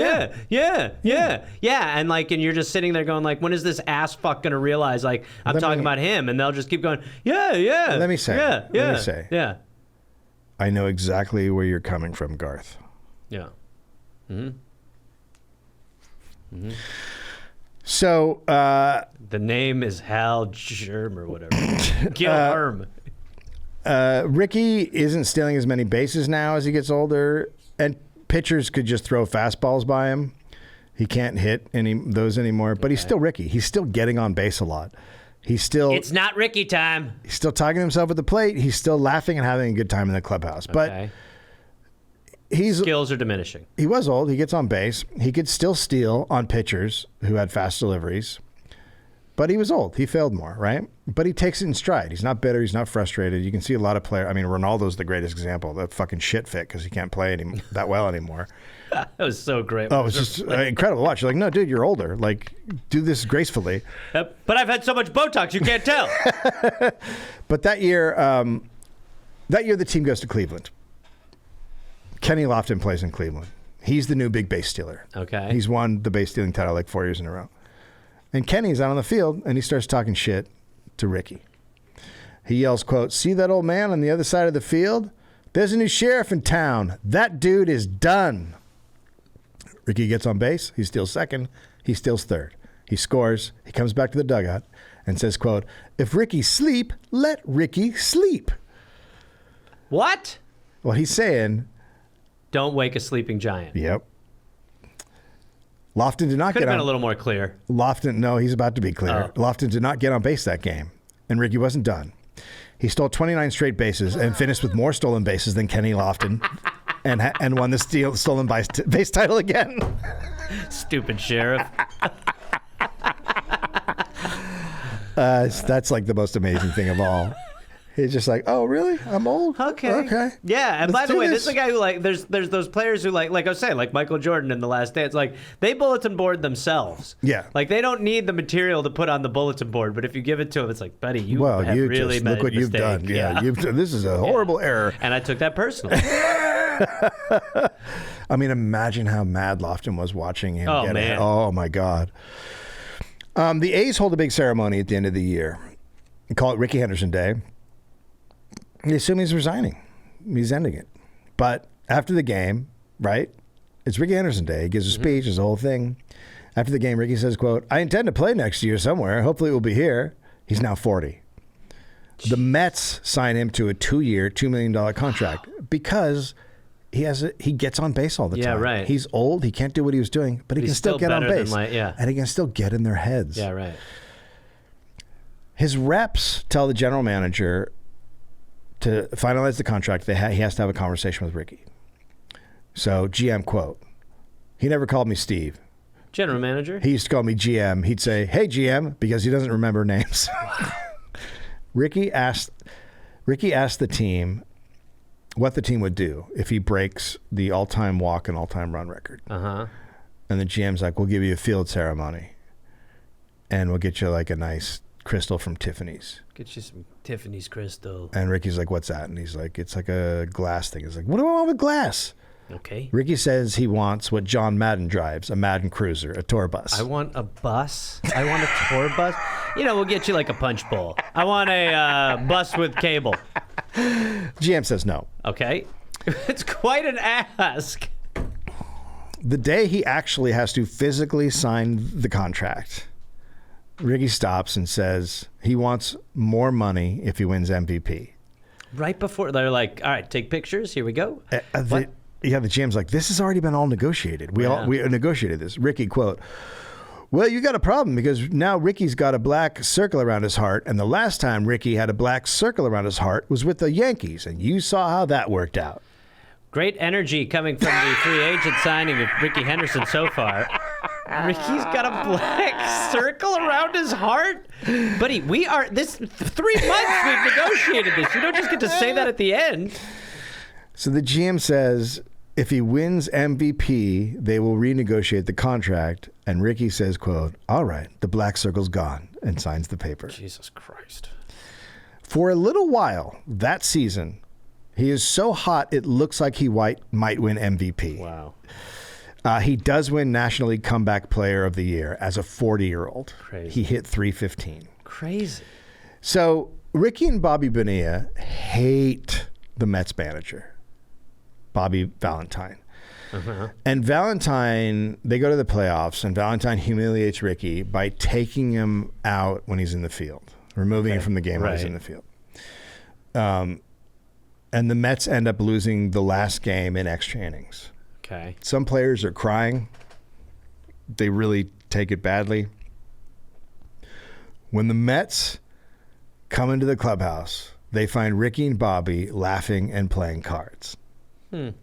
you're just sitting there going when is this ass fuck gonna realize I'm talking about him? And they'll just keep going, yeah. Let me say. Yeah. I know exactly where you're coming from, Garth. Yeah. So, The name is Hal Germ or whatever. Gilherm. Rickey isn't stealing as many bases now as he gets older, and pitchers could just throw fastballs by him. He can't hit those anymore, but he's still Rickey. He's still getting on base a lot. It's not Rickey time. He's still talking to himself at the plate. He's still laughing and having a good time in the clubhouse. But Okay. his Skills are diminishing. he was old. He gets on base. He could still steal on pitchers who had fast deliveries. But he was old. He failed more, right? But he takes it in stride. He's not bitter. He's not frustrated. You can see a lot of players. I mean, Ronaldo's the greatest example. That fucking shit fit because he can't play that well anymore. That was so great. Oh, it's just incredible to watch. You're like, no, dude, you're older. Do this gracefully. But I've had so much Botox, you can't tell. But that year the team goes to Cleveland. Kenny Lofton plays in Cleveland. He's the new big base stealer. Okay. He's won the base stealing title 4 years in a row. And Kenny's out on the field, and he starts talking shit to Rickey. He yells, quote, "See that old man on the other side of the field? There's a new sheriff in town. That dude is done." Rickey gets on base. He steals second. He steals third. He scores. He comes back to the dugout and says, quote, "If Rickey sleep, let Rickey sleep." What? Well, he's saying, Don't wake a sleeping giant. yep. Lofton did not Could get have been on. a little more clear. Lofton, no, he's about to be clear. Oh. Lofton did not get on base that game, and Rickey wasn't done. He stole 29 straight bases and finished with more stolen bases than Kenny Lofton, and won the stolen base title again. Stupid sheriff. That's the most amazing thing of all. He's just like, "Oh, really? I'm old? Okay. Yeah, and by Let's the do way, this." this is a guy who there's those players who like I was saying, like Michael Jordan in The Last Dance, they bulletin board themselves. Yeah. They don't need the material to put on the bulletin board, but if you give it to them, it's like, buddy, you Well, have you really just made look a what you've mistake. done. Yeah, this is a horrible error. And I took that personally. I mean, imagine how mad Lofton was watching him. Oh, man. Oh my God. The A's hold a big ceremony at the end of the year. They call it Rickey Henderson Day. They assume he's resigning. He's ending it. But after the game, right, It's Rickey Henderson Day. He gives a speech, his whole thing. After the game, Rickey says, quote, I intend to play next year somewhere. Hopefully it will be here. He's now 40. The Mets sign him to a 2-year, $2 million contract because he gets on base all the time. Yeah, right. He's old. He can't do what he was doing, but he can still get on better than, base. yeah. And he can still get in their heads. Yeah, right. His reps tell the general manager to finalize the contract. He has to have a conversation with Rickey. So GM quote, he never called me Steve. General manager? He used to call me GM. He'd say, hey, GM, because he doesn't remember names. Rickey asked the team what the team would do if he breaks the all-time walk and all-time run record. Uh-huh. And the GM's like, we'll give you a field ceremony. And we'll get you like a nice crystal from Tiffany's. Get you some Tiffany's crystal. And Ricky's like, what's that? And he's like, it's like a glass thing. He's like, what do I want with glass? Okay. Rickey says he wants what John Madden drives, a Madden Cruiser, a tour bus. I want a bus. I want a tour bus. We'll get you like a punch bowl. I want a bus with cable. GM says no. Okay. It's quite an ask. The day he actually has to physically sign the contract, Rickey stops and says he wants more money if he wins MVP. Right before they're like, all right, take pictures. Here we go. What? The GM's like, this has already been all negotiated. We negotiated this. Rickey quote, well, you got a problem because now Rickey's got a black circle around his heart, and the last time Rickey had a black circle around his heart was with the Yankees, and you saw how that worked out. Great energy coming from the free agent signing of Rickey Henderson so far. Rickey's got a black circle around his heart? Buddy, this 3 months we've negotiated this. You don't just get to say that at the end. So the GM says if he wins MVP, they will renegotiate the contract. And Rickey says, quote, all right, the black circle's gone, and signs the paper. Jesus Christ. For a little while that season, he is so hot it looks like he might win MVP. Wow. He does win National League Comeback Player of the Year as a 40-year-old. Crazy. He hit .315. Crazy. So Rickey and Bobby Bonilla hate the Mets manager, Bobby Valentine. Uh-huh. And Valentine, they go to the playoffs, and Valentine humiliates Rickey by taking him out when he's in the field, removing him from the game when he's in the field. And the Mets end up losing the last game in extra innings. Okay. Some players are crying. They really take it badly. When the Mets come into the clubhouse, they find Rickey and Bobby laughing and playing cards. Of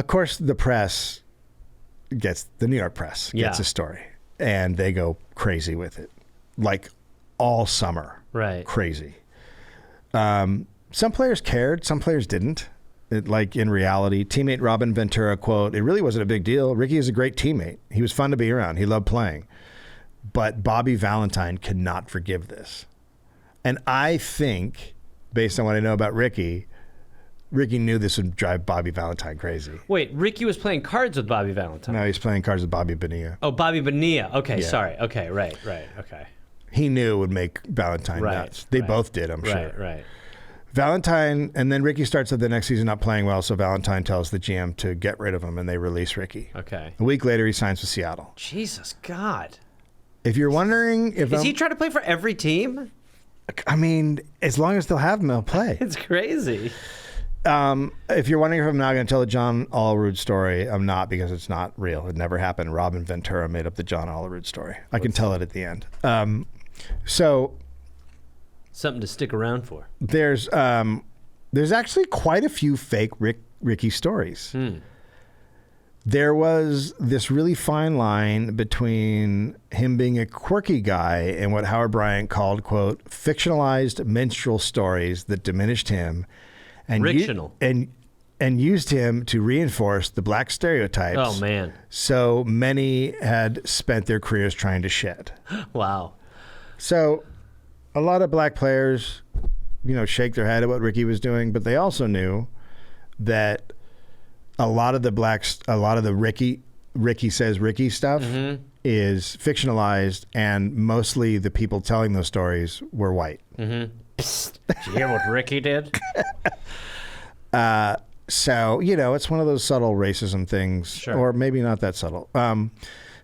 course, the New York press gets a story, and they go crazy with it, like all summer. Right. Crazy. Some players cared, some players didn't. Like in reality, teammate Robin Ventura, quote, it really wasn't a big deal. Rickey is a great teammate. He was fun to be around. He loved playing. But Bobby Valentine cannot forgive this. And I think, based on what I know about Rickey knew this would drive Bobby Valentine crazy. Wait, Rickey was playing cards with Bobby Valentine? No, he's playing cards with Bobby Bonilla. Oh, Bobby Bonilla. Okay, Yeah. sorry. Okay, right, okay. He knew it would make Valentine nuts. They both did, I'm sure. Right. Valentine, and then Rickey starts the next season not playing well, so Valentine tells the GM to get rid of him, and they release Rickey. Okay. A week later, he signs with Seattle. Jesus God. If you're wondering if Is he trying to play for every team? I mean, as long as they'll have him, he'll play. It's crazy. If you're wondering if I'm not going to tell the John Olerud story, I'm not, because it's not real. It never happened. Robin Ventura made up the John Olerud story. I can tell it at the end. So something to stick around for. There's actually quite a few fake Rickey stories. There was this really fine line between him being a quirky guy and what Howard Bryant called, quote, fictionalized minstrel stories that diminished him and and used him to reinforce the black stereotypes. Oh, man. So many had spent their careers trying to shed. Wow. So a lot of black players, shake their head at what Rickey was doing, but they also knew that a lot of the Rickey says Rickey stuff is fictionalized, and mostly the people telling those stories were white. Psst. Did you hear what Rickey did? So, it's one of those subtle racism things, Sure. or maybe not that subtle.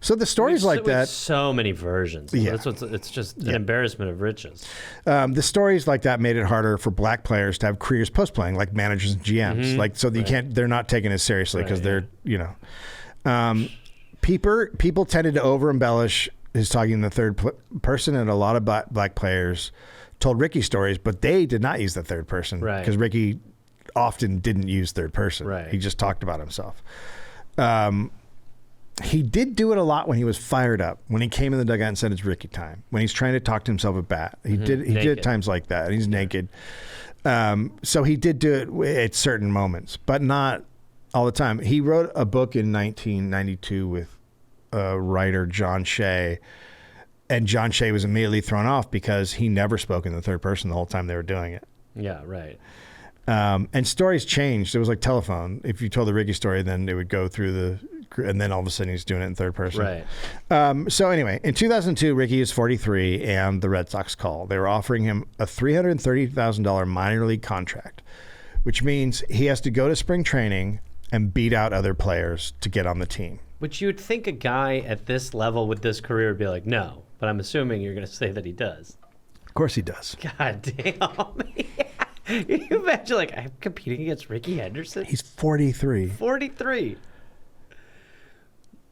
So the stories like that, so many versions. Yeah. It's just an embarrassment of riches. the stories like that made it harder for black players to have careers post playing, like managers and GMs. Like, so that they're not taken as seriously because they're, people tended to over embellish his talking in the third person, and a lot of black players told Rickey stories, but they did not use the third person because Rickey often didn't use third person. Right. He just talked about himself. He did do it a lot when he was fired up, when he came in the dugout and said it's Rickey time, when he's trying to talk to himself at bat. He did at times like that. He's naked. So he did do it at certain moments, but not all the time. He wrote a book in 1992 with writer John Shea, and John Shea was immediately thrown off because he never spoke in the third person the whole time they were doing it. Yeah, right. And stories changed. It was like telephone. If you told the Rickey story, then it would go through and then all of a sudden he's doing it in third person. Right. So anyway, in 2002, Rickey is 43 and the Red Sox call. They were offering him a $330,000 minor league contract, which means he has to go to spring training and beat out other players to get on the team. Which you would think a guy at this level with this career would be like, no. But I'm assuming you're going to say that he does. Of course he does. God damn. Can you imagine, like, I'm competing against Rickey Henderson? He's 43. 43.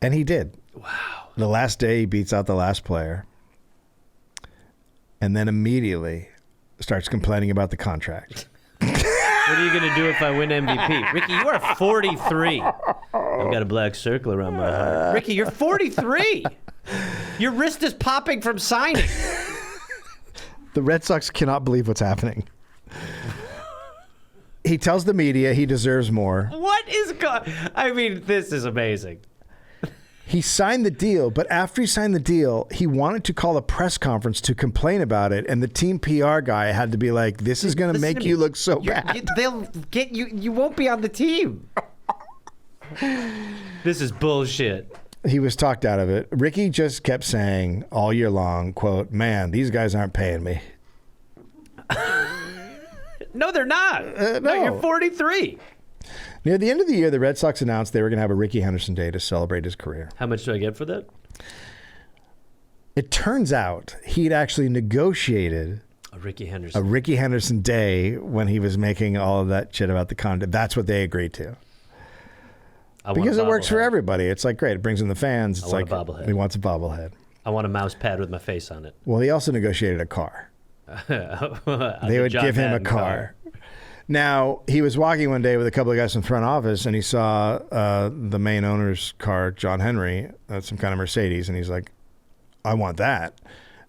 And he did. Wow. The last day he beats out the last player. And then immediately starts complaining about the contract. What are you going to do if I win MVP? Rickey, you are 43. I've got a black circle around my heart. Rickey, you're 43. Your wrist is popping from signing. The Red Sox cannot believe what's happening. He tells the media he deserves more. What is going? I mean, this is amazing. He signed the deal, but after he signed the deal, he wanted to call a press conference to complain about it, and the team PR guy had to be like, this is going to make you look so bad. They'll get you. You won't be on the team. This is bullshit. He was talked out of it. Rickey just kept saying all year long, quote, man, these guys aren't paying me. No, they're not. No. You're 43. Near the end of the year, the Red Sox announced they were going to have a Rickey Henderson Day to celebrate his career. How much do I get for that? It turns out he'd actually negotiated A Rickey a Henderson. Rickey Henderson Day when he was making all of that shit about the contract. That's what they agreed to. Because it works for everybody. It's like, great. It brings in the fans. It's want like, a bobblehead. he wants a bobblehead. I want a mouse pad with my face on it. Well, he also negotiated a car. They would give him a car. Now, he was walking one day with a couple of guys from front office, and he saw the main owner's car, John Henry, some kind of Mercedes, and he's like, I want that.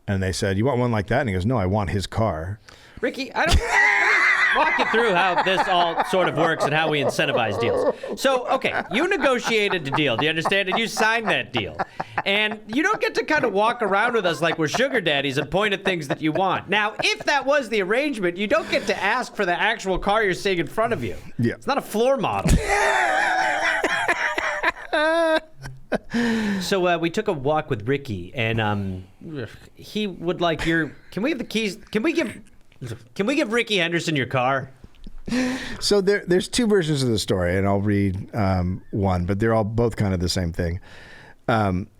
And they said, you want one like that? And he goes, no, I want his car. Rickey, I don't walk you through how this all sort of works and how we incentivize deals. So, okay, you negotiated the deal. Do you understand? And you signed that deal. And you don't get to kind of walk around with us like we're sugar daddies and point at things that you want. Now, if that was the arrangement, you don't get to ask for the actual car you're seeing in front of you. Yeah. It's not a floor model. So we took a walk with Rickey, and he would like your. Can we have the keys? Can we give Rickey Henderson your car? So there's two versions of the story, and I'll read one, but they're all both kind of the same thing.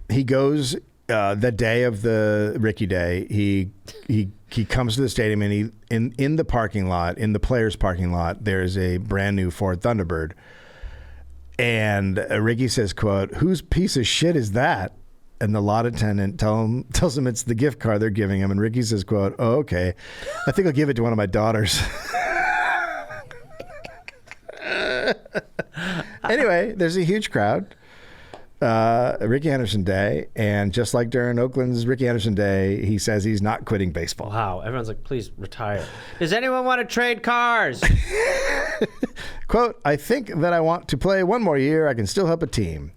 He goes the day of the Rickey Day. He comes to the stadium, and he in the parking lot, in the players' parking lot, there's a brand new Ford Thunderbird. And Rickey says, quote, whose piece of shit is that? And the lot attendant tells him it's the gift card they're giving him. And Rickey says, quote, oh, okay. I think I'll give it to one of my daughters. Anyway, there's a huge crowd. Rickey Henderson Day. And just like during Oakland's Rickey Henderson Day, he says he's not quitting baseball. Wow. Everyone's like, please retire. Does anyone want to trade cars? Quote, I think that I want to play one more year. I can still help a team.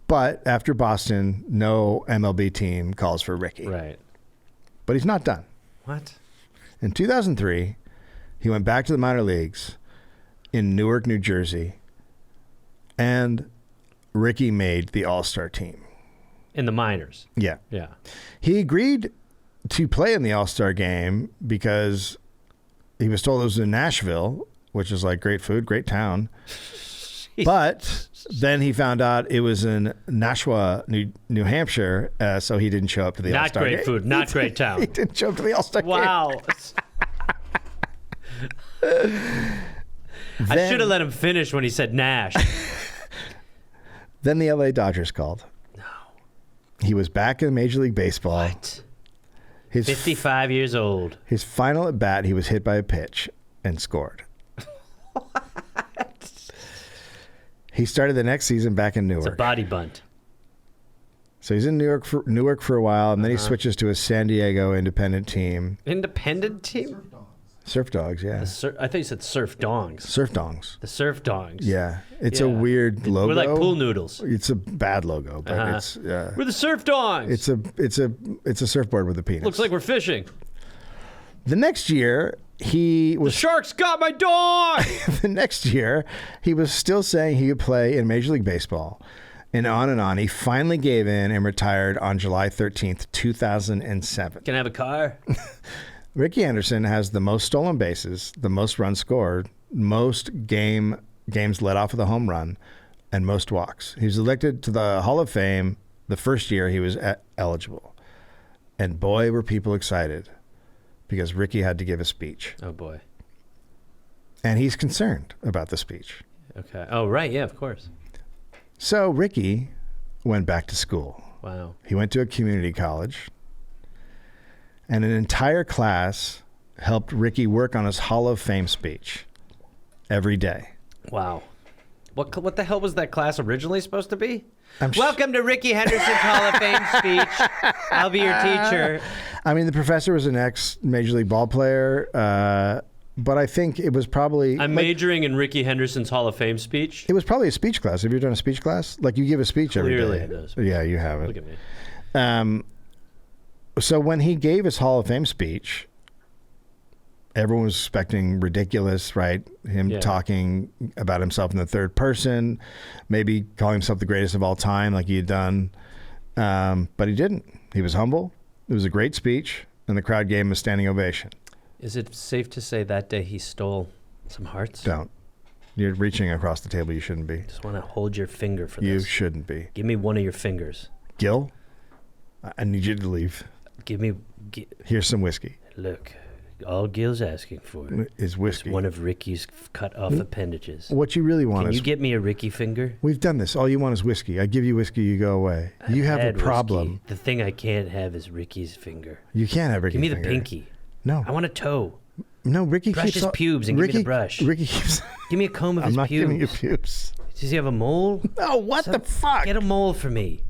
But after Boston, no MLB team calls for Rickey. Right. But he's not done. What? In 2003, he went back to the minor leagues in Newark, New Jersey, and Rickey made the All-Star team. In the minors. Yeah. Yeah. He agreed to play in the All-Star game because he was told it was in Nashville, which is like great food, great town. But then he found out it was in Nashua, New Hampshire, so he didn't show up to the Not All-Star great game. food, not great town. He didn't show up to the All-Star game. Wow. I should have let him finish when he said Nash. Then the LA Dodgers called. No. He was back in Major League Baseball. What? His 55 years old. His final at bat, he was hit by a pitch and scored. He started the next season back in It's a Newark. body bunt. So he's in Newark for a while, and then he switches to a San Diego independent team. Independent team? Surf Dogs, yeah. I thought you said Surf Dongs. Surf Dongs. The Surf Dongs. Yeah. It's a Yeah. weird logo. We're like pool noodles. It's a bad logo, but it's We're the Surf Dongs. it's a surfboard with a penis. Looks like we're fishing. The next year he The was sharks got my dog. the next year he was still saying he could play in Major League Baseball. And on. He finally gave in and retired on July 13th, 2007. Can I have a car? Rickey Henderson has the most stolen bases, the most runs scored, most games led off with a home run, and most walks. He was elected to the Hall of Fame the first year he was eligible. And boy, were people excited because Rickey had to give a speech. Oh, boy. And he's concerned about the speech. Okay. Oh, right. Yeah, of course. So Rickey went back to school. Wow. He went to a community college. And an entire class helped Rickey work on his Hall of Fame speech every day. Wow. What the hell was that class originally supposed to be? I'm sh- Welcome to Rickey Henderson's Hall of Fame speech. I'll be your teacher. I mean, the professor was an ex-Major League ball player, but I think it was probably... I'm like, majoring in Rickey Henderson's Hall of Fame speech. It was probably a speech class. Have you ever done a speech class? Like you give a speech every Clearly day. I know. Yeah, you have it. Look at me. So when he gave his Hall of Fame speech, everyone was expecting ridiculous, right? Him Yeah. talking about himself in the third person, maybe calling himself the greatest of all time like he had done. But he didn't. He was humble. It was a great speech, and the crowd gave him a standing ovation. Is it safe to say that day he stole some hearts? Don't. You're reaching across the table. You shouldn't be. Just want to hold your finger for You this. shouldn't be. Give me one of your fingers. Gil, I need you to leave. Give me... Here's some whiskey. Look, all Gil's asking for Is is whiskey. one of Ricky's cut off appendages. What you really want Can is... you get me a Ricky finger? We've done this. All you want is whiskey. I give you whiskey, you go away. You have a Had problem. whiskey. The thing I can't have is Ricky's finger. You can't have Ricky Give me the finger. pinky. No. I want a toe. No, Ricky Brush keeps his all- pubes and give me the brush. Ricky keeps... Give me a comb of I'm his not pubes. giving you pubes. Does he have a mole? No, what the fuck? Get a mole for me.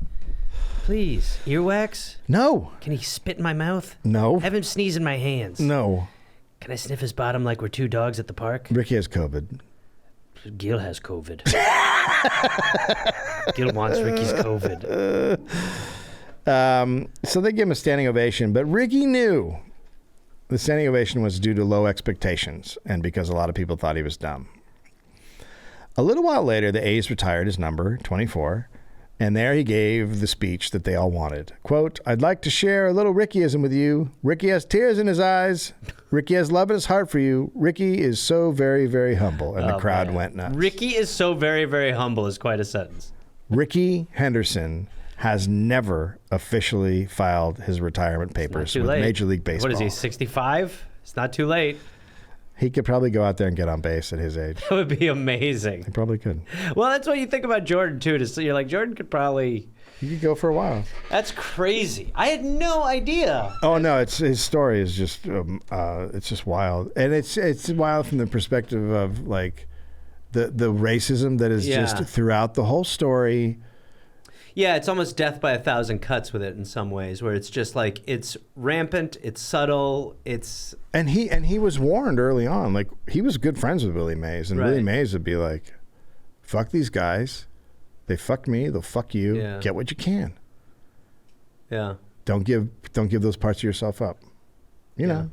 Please. Earwax? No. Can he spit in my mouth? No. Have him sneeze in my hands. No. Can I sniff his bottom like we're two dogs at the park? Ricky has COVID. Gil has COVID. Gil wants Ricky's COVID. So they give him a standing ovation, but Ricky knew the standing ovation was due to low expectations and because a lot of people thought he was dumb. A little while later, the A's retired his number, 24, and there he gave the speech that they all wanted. Quote, "I'd like to share a little Rickyism with you. Ricky has tears in his eyes. Ricky has love in his heart for you. Ricky is so very, very humble." And the crowd went nuts. Ricky is so very, very humble is quite a sentence. Rickey Henderson has never officially filed his retirement papers Too with late. Major League Baseball. What is he, 65? It's not too late. He could probably go out there and get on base at his age. That would be amazing. He probably could. Well, that's what you think about Jordan, too. You're like, Jordan could probably... He could go for a while. That's crazy. I had no idea. Oh no, it's his story is just it's just wild, and it's wild from the perspective of like the racism that is Yeah. just throughout the whole story. Yeah, it's almost death by 1,000 cuts with it in some ways, where it's just like, it's rampant, it's subtle, it's... And he was warned early on. Like he was good friends with Willie Mays, and Willie Right. Mays would be like, "Fuck these guys, they fucked me, they'll fuck you. Yeah. Get what you can. Yeah. Don't give those parts of yourself up. You know."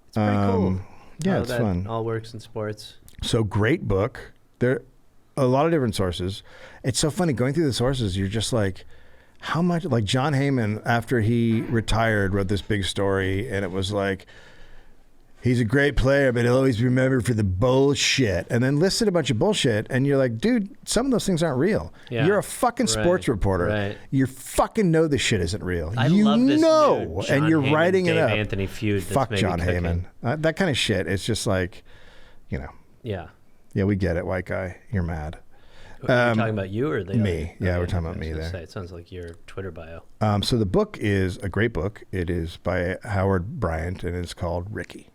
It's pretty cool. Yeah, how it's that fun. all works in sports. So great book. There a lot of different sources. It's so funny going through the sources. You're just like, how much? Like John Heyman, after he retired, wrote this big story, and it was like he's a great player, but he'll always be remembered for the bullshit. And then listed a bunch of bullshit, and you're like, dude, some of those things aren't real. Yeah. You're a fucking sports reporter. Right. You fucking know this shit isn't real. I you love this know, new John and you're Heyman, writing it Dave up. Anthony feud. That's Fuck maybe John cooking. Heyman. That kind of shit. It's just like, you know. Yeah. Yeah, we get it, white guy. You're mad. Are you talking about you or the me. other? Yeah, we're Okay, talking about I was me gonna there. say, it sounds like your Twitter bio. So the book is a great book. It is by Howard Bryant, and it's called Rickey.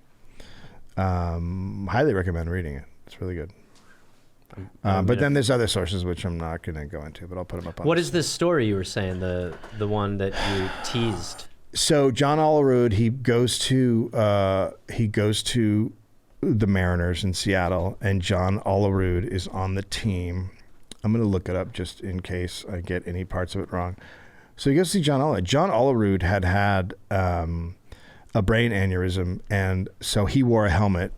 Highly recommend reading it. It's really good. But then there's other sources which I'm not going to go into, but I'll put them up on. What is this story you were saying? The one that you teased. So John Olerud, he goes to the Mariners in Seattle, and John Olerud is on the team. I'm going to look it up just in case I get any parts of it wrong. So he goes to see John Olerud. John Olerud had a brain aneurysm, and so he wore a helmet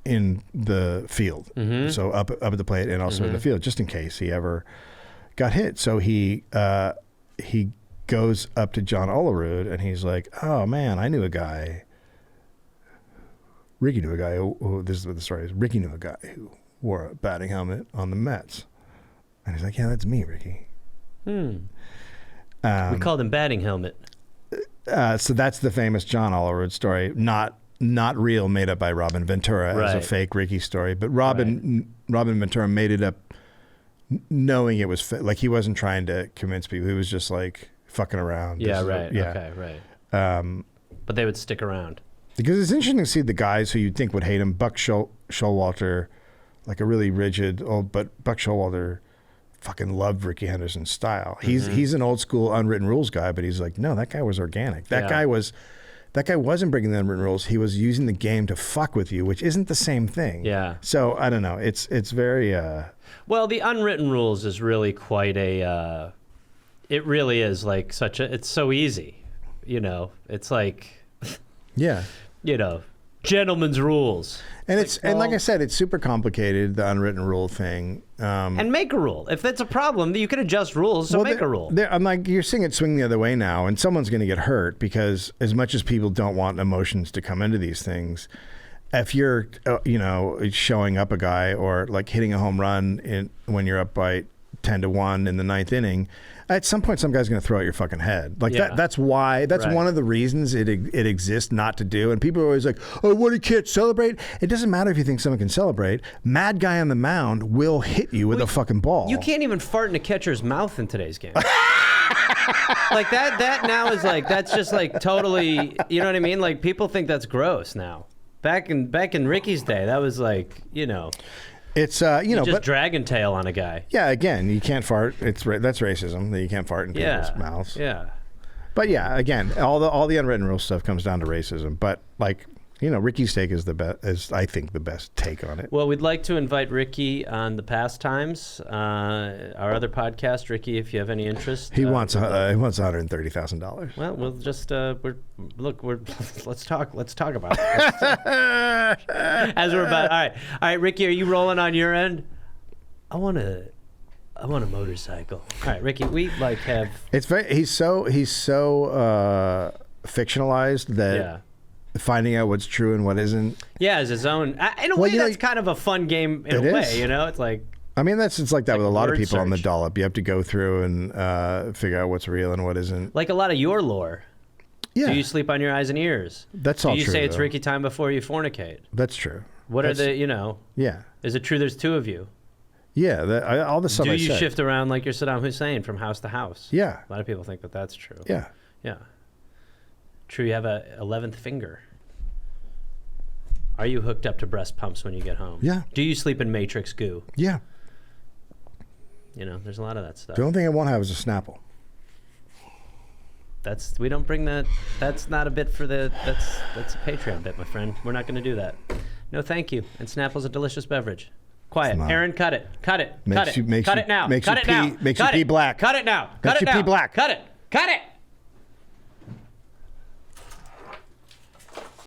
in the field. Mm-hmm. So up at the plate and also in the field, just in case he ever got hit. So he goes up to John Olerud, and he's like, "Oh man, I knew a guy. Rickey knew a guy who this is what the story is. Rickey knew a guy who wore a batting helmet on the Mets." And he's like, "Yeah, that's me, Rickey." We called him batting helmet. So that's the famous John Olerud story, not real, made up by Robin Ventura as a Right. fake Rickey story. But Robin Ventura made it up, knowing it was like he wasn't trying to convince people. He was just like fucking around. Yeah, This is right. yeah. Okay, right. But they would stick around. Because it's interesting to see the guys who you'd think would hate him. Buck Showalter, like a really rigid but Buck Showalter fucking loved Rickey Henderson's style. He's an old school unwritten rules guy, but he's like, no, that guy was organic. That guy wasn't breaking the unwritten rules. He was using the game to fuck with you, which isn't the same thing. Yeah. So I don't know. It's very Well, the unwritten rules is really quite a. It really is like such a. It's so easy, you know. It's like, yeah. you know, gentlemen's rules. And and like I said, it's super complicated, the unwritten rule thing. And make a rule. If that's a problem, you can adjust rules. So make a rule. I'm like, you're seeing it swing the other way now, and someone's going to get hurt because as much as people don't want emotions to come into these things, if you're, showing up a guy or like hitting a home run when you're up by 10-1 in the ninth inning, at some point some guy's going to throw out your fucking head. Like that's why Right. one of the reasons it exists not to do. And people are always like, "Oh, what, he can't celebrate?" It doesn't matter if you think someone can celebrate. Mad guy on the mound will hit you with a fucking ball. You can't even fart in a catcher's mouth in today's game. Like that now is like, that's just like totally, you know what I mean? Like people think that's gross now. Back in Rickey's day, that was like, It's just but dragon tail on a guy. yeah, again, you can't fart. That's racism that you can't fart in people's mouths. Yeah. But yeah, again, all the unwritten rule stuff comes down to racism. But like, Rickey's take is I think the best take on it. Well, we'd like to invite Rickey on the Pastimes, our other podcast. Rickey, if you have any interest, He wants $130,000. Well, we'll just let's talk about it. As we're about. All right, Rickey, are you rolling on your end? I want a motorcycle. All right, Rickey, we have. It's he's so fictionalized that finding out what's true and what isn't. Yeah, as his own. In a way, that's kind of a fun game. In a way, is. it's like. I mean, it's like that with a lot of word people on the search. dollop. You have to go through and figure out what's real and what isn't. Like a lot of your lore. Yeah, Do you sleep on your eyes and ears? That's all Do you true, say it's though. Rickey time before you fornicate? That's true. What are the, Yeah, is it true there's two of you? yeah. All the stuff Do I you said. shift around like you're Saddam Hussein from house to house? Yeah, A lot of people think that that's true. yeah. Yeah. True, you have a 11th finger. Are you hooked up to breast pumps when you get home? Yeah. Do you sleep in Matrix goo? Yeah. There's a lot of that stuff. The only thing I won't have is a Snapple. We don't bring that. That's not a bit for that's a Patreon bit, my friend. We're not going to do that. No, thank you. And Snapple's a delicious beverage. Quiet. It's not. Aaron, cut it. Cut it. Makes cut it. you- makes cut you- it now. makes cut you it pee- now. makes you cut pee it. black. Cut it now. Cut Makes it you now. pee black. Cut it. Cut it.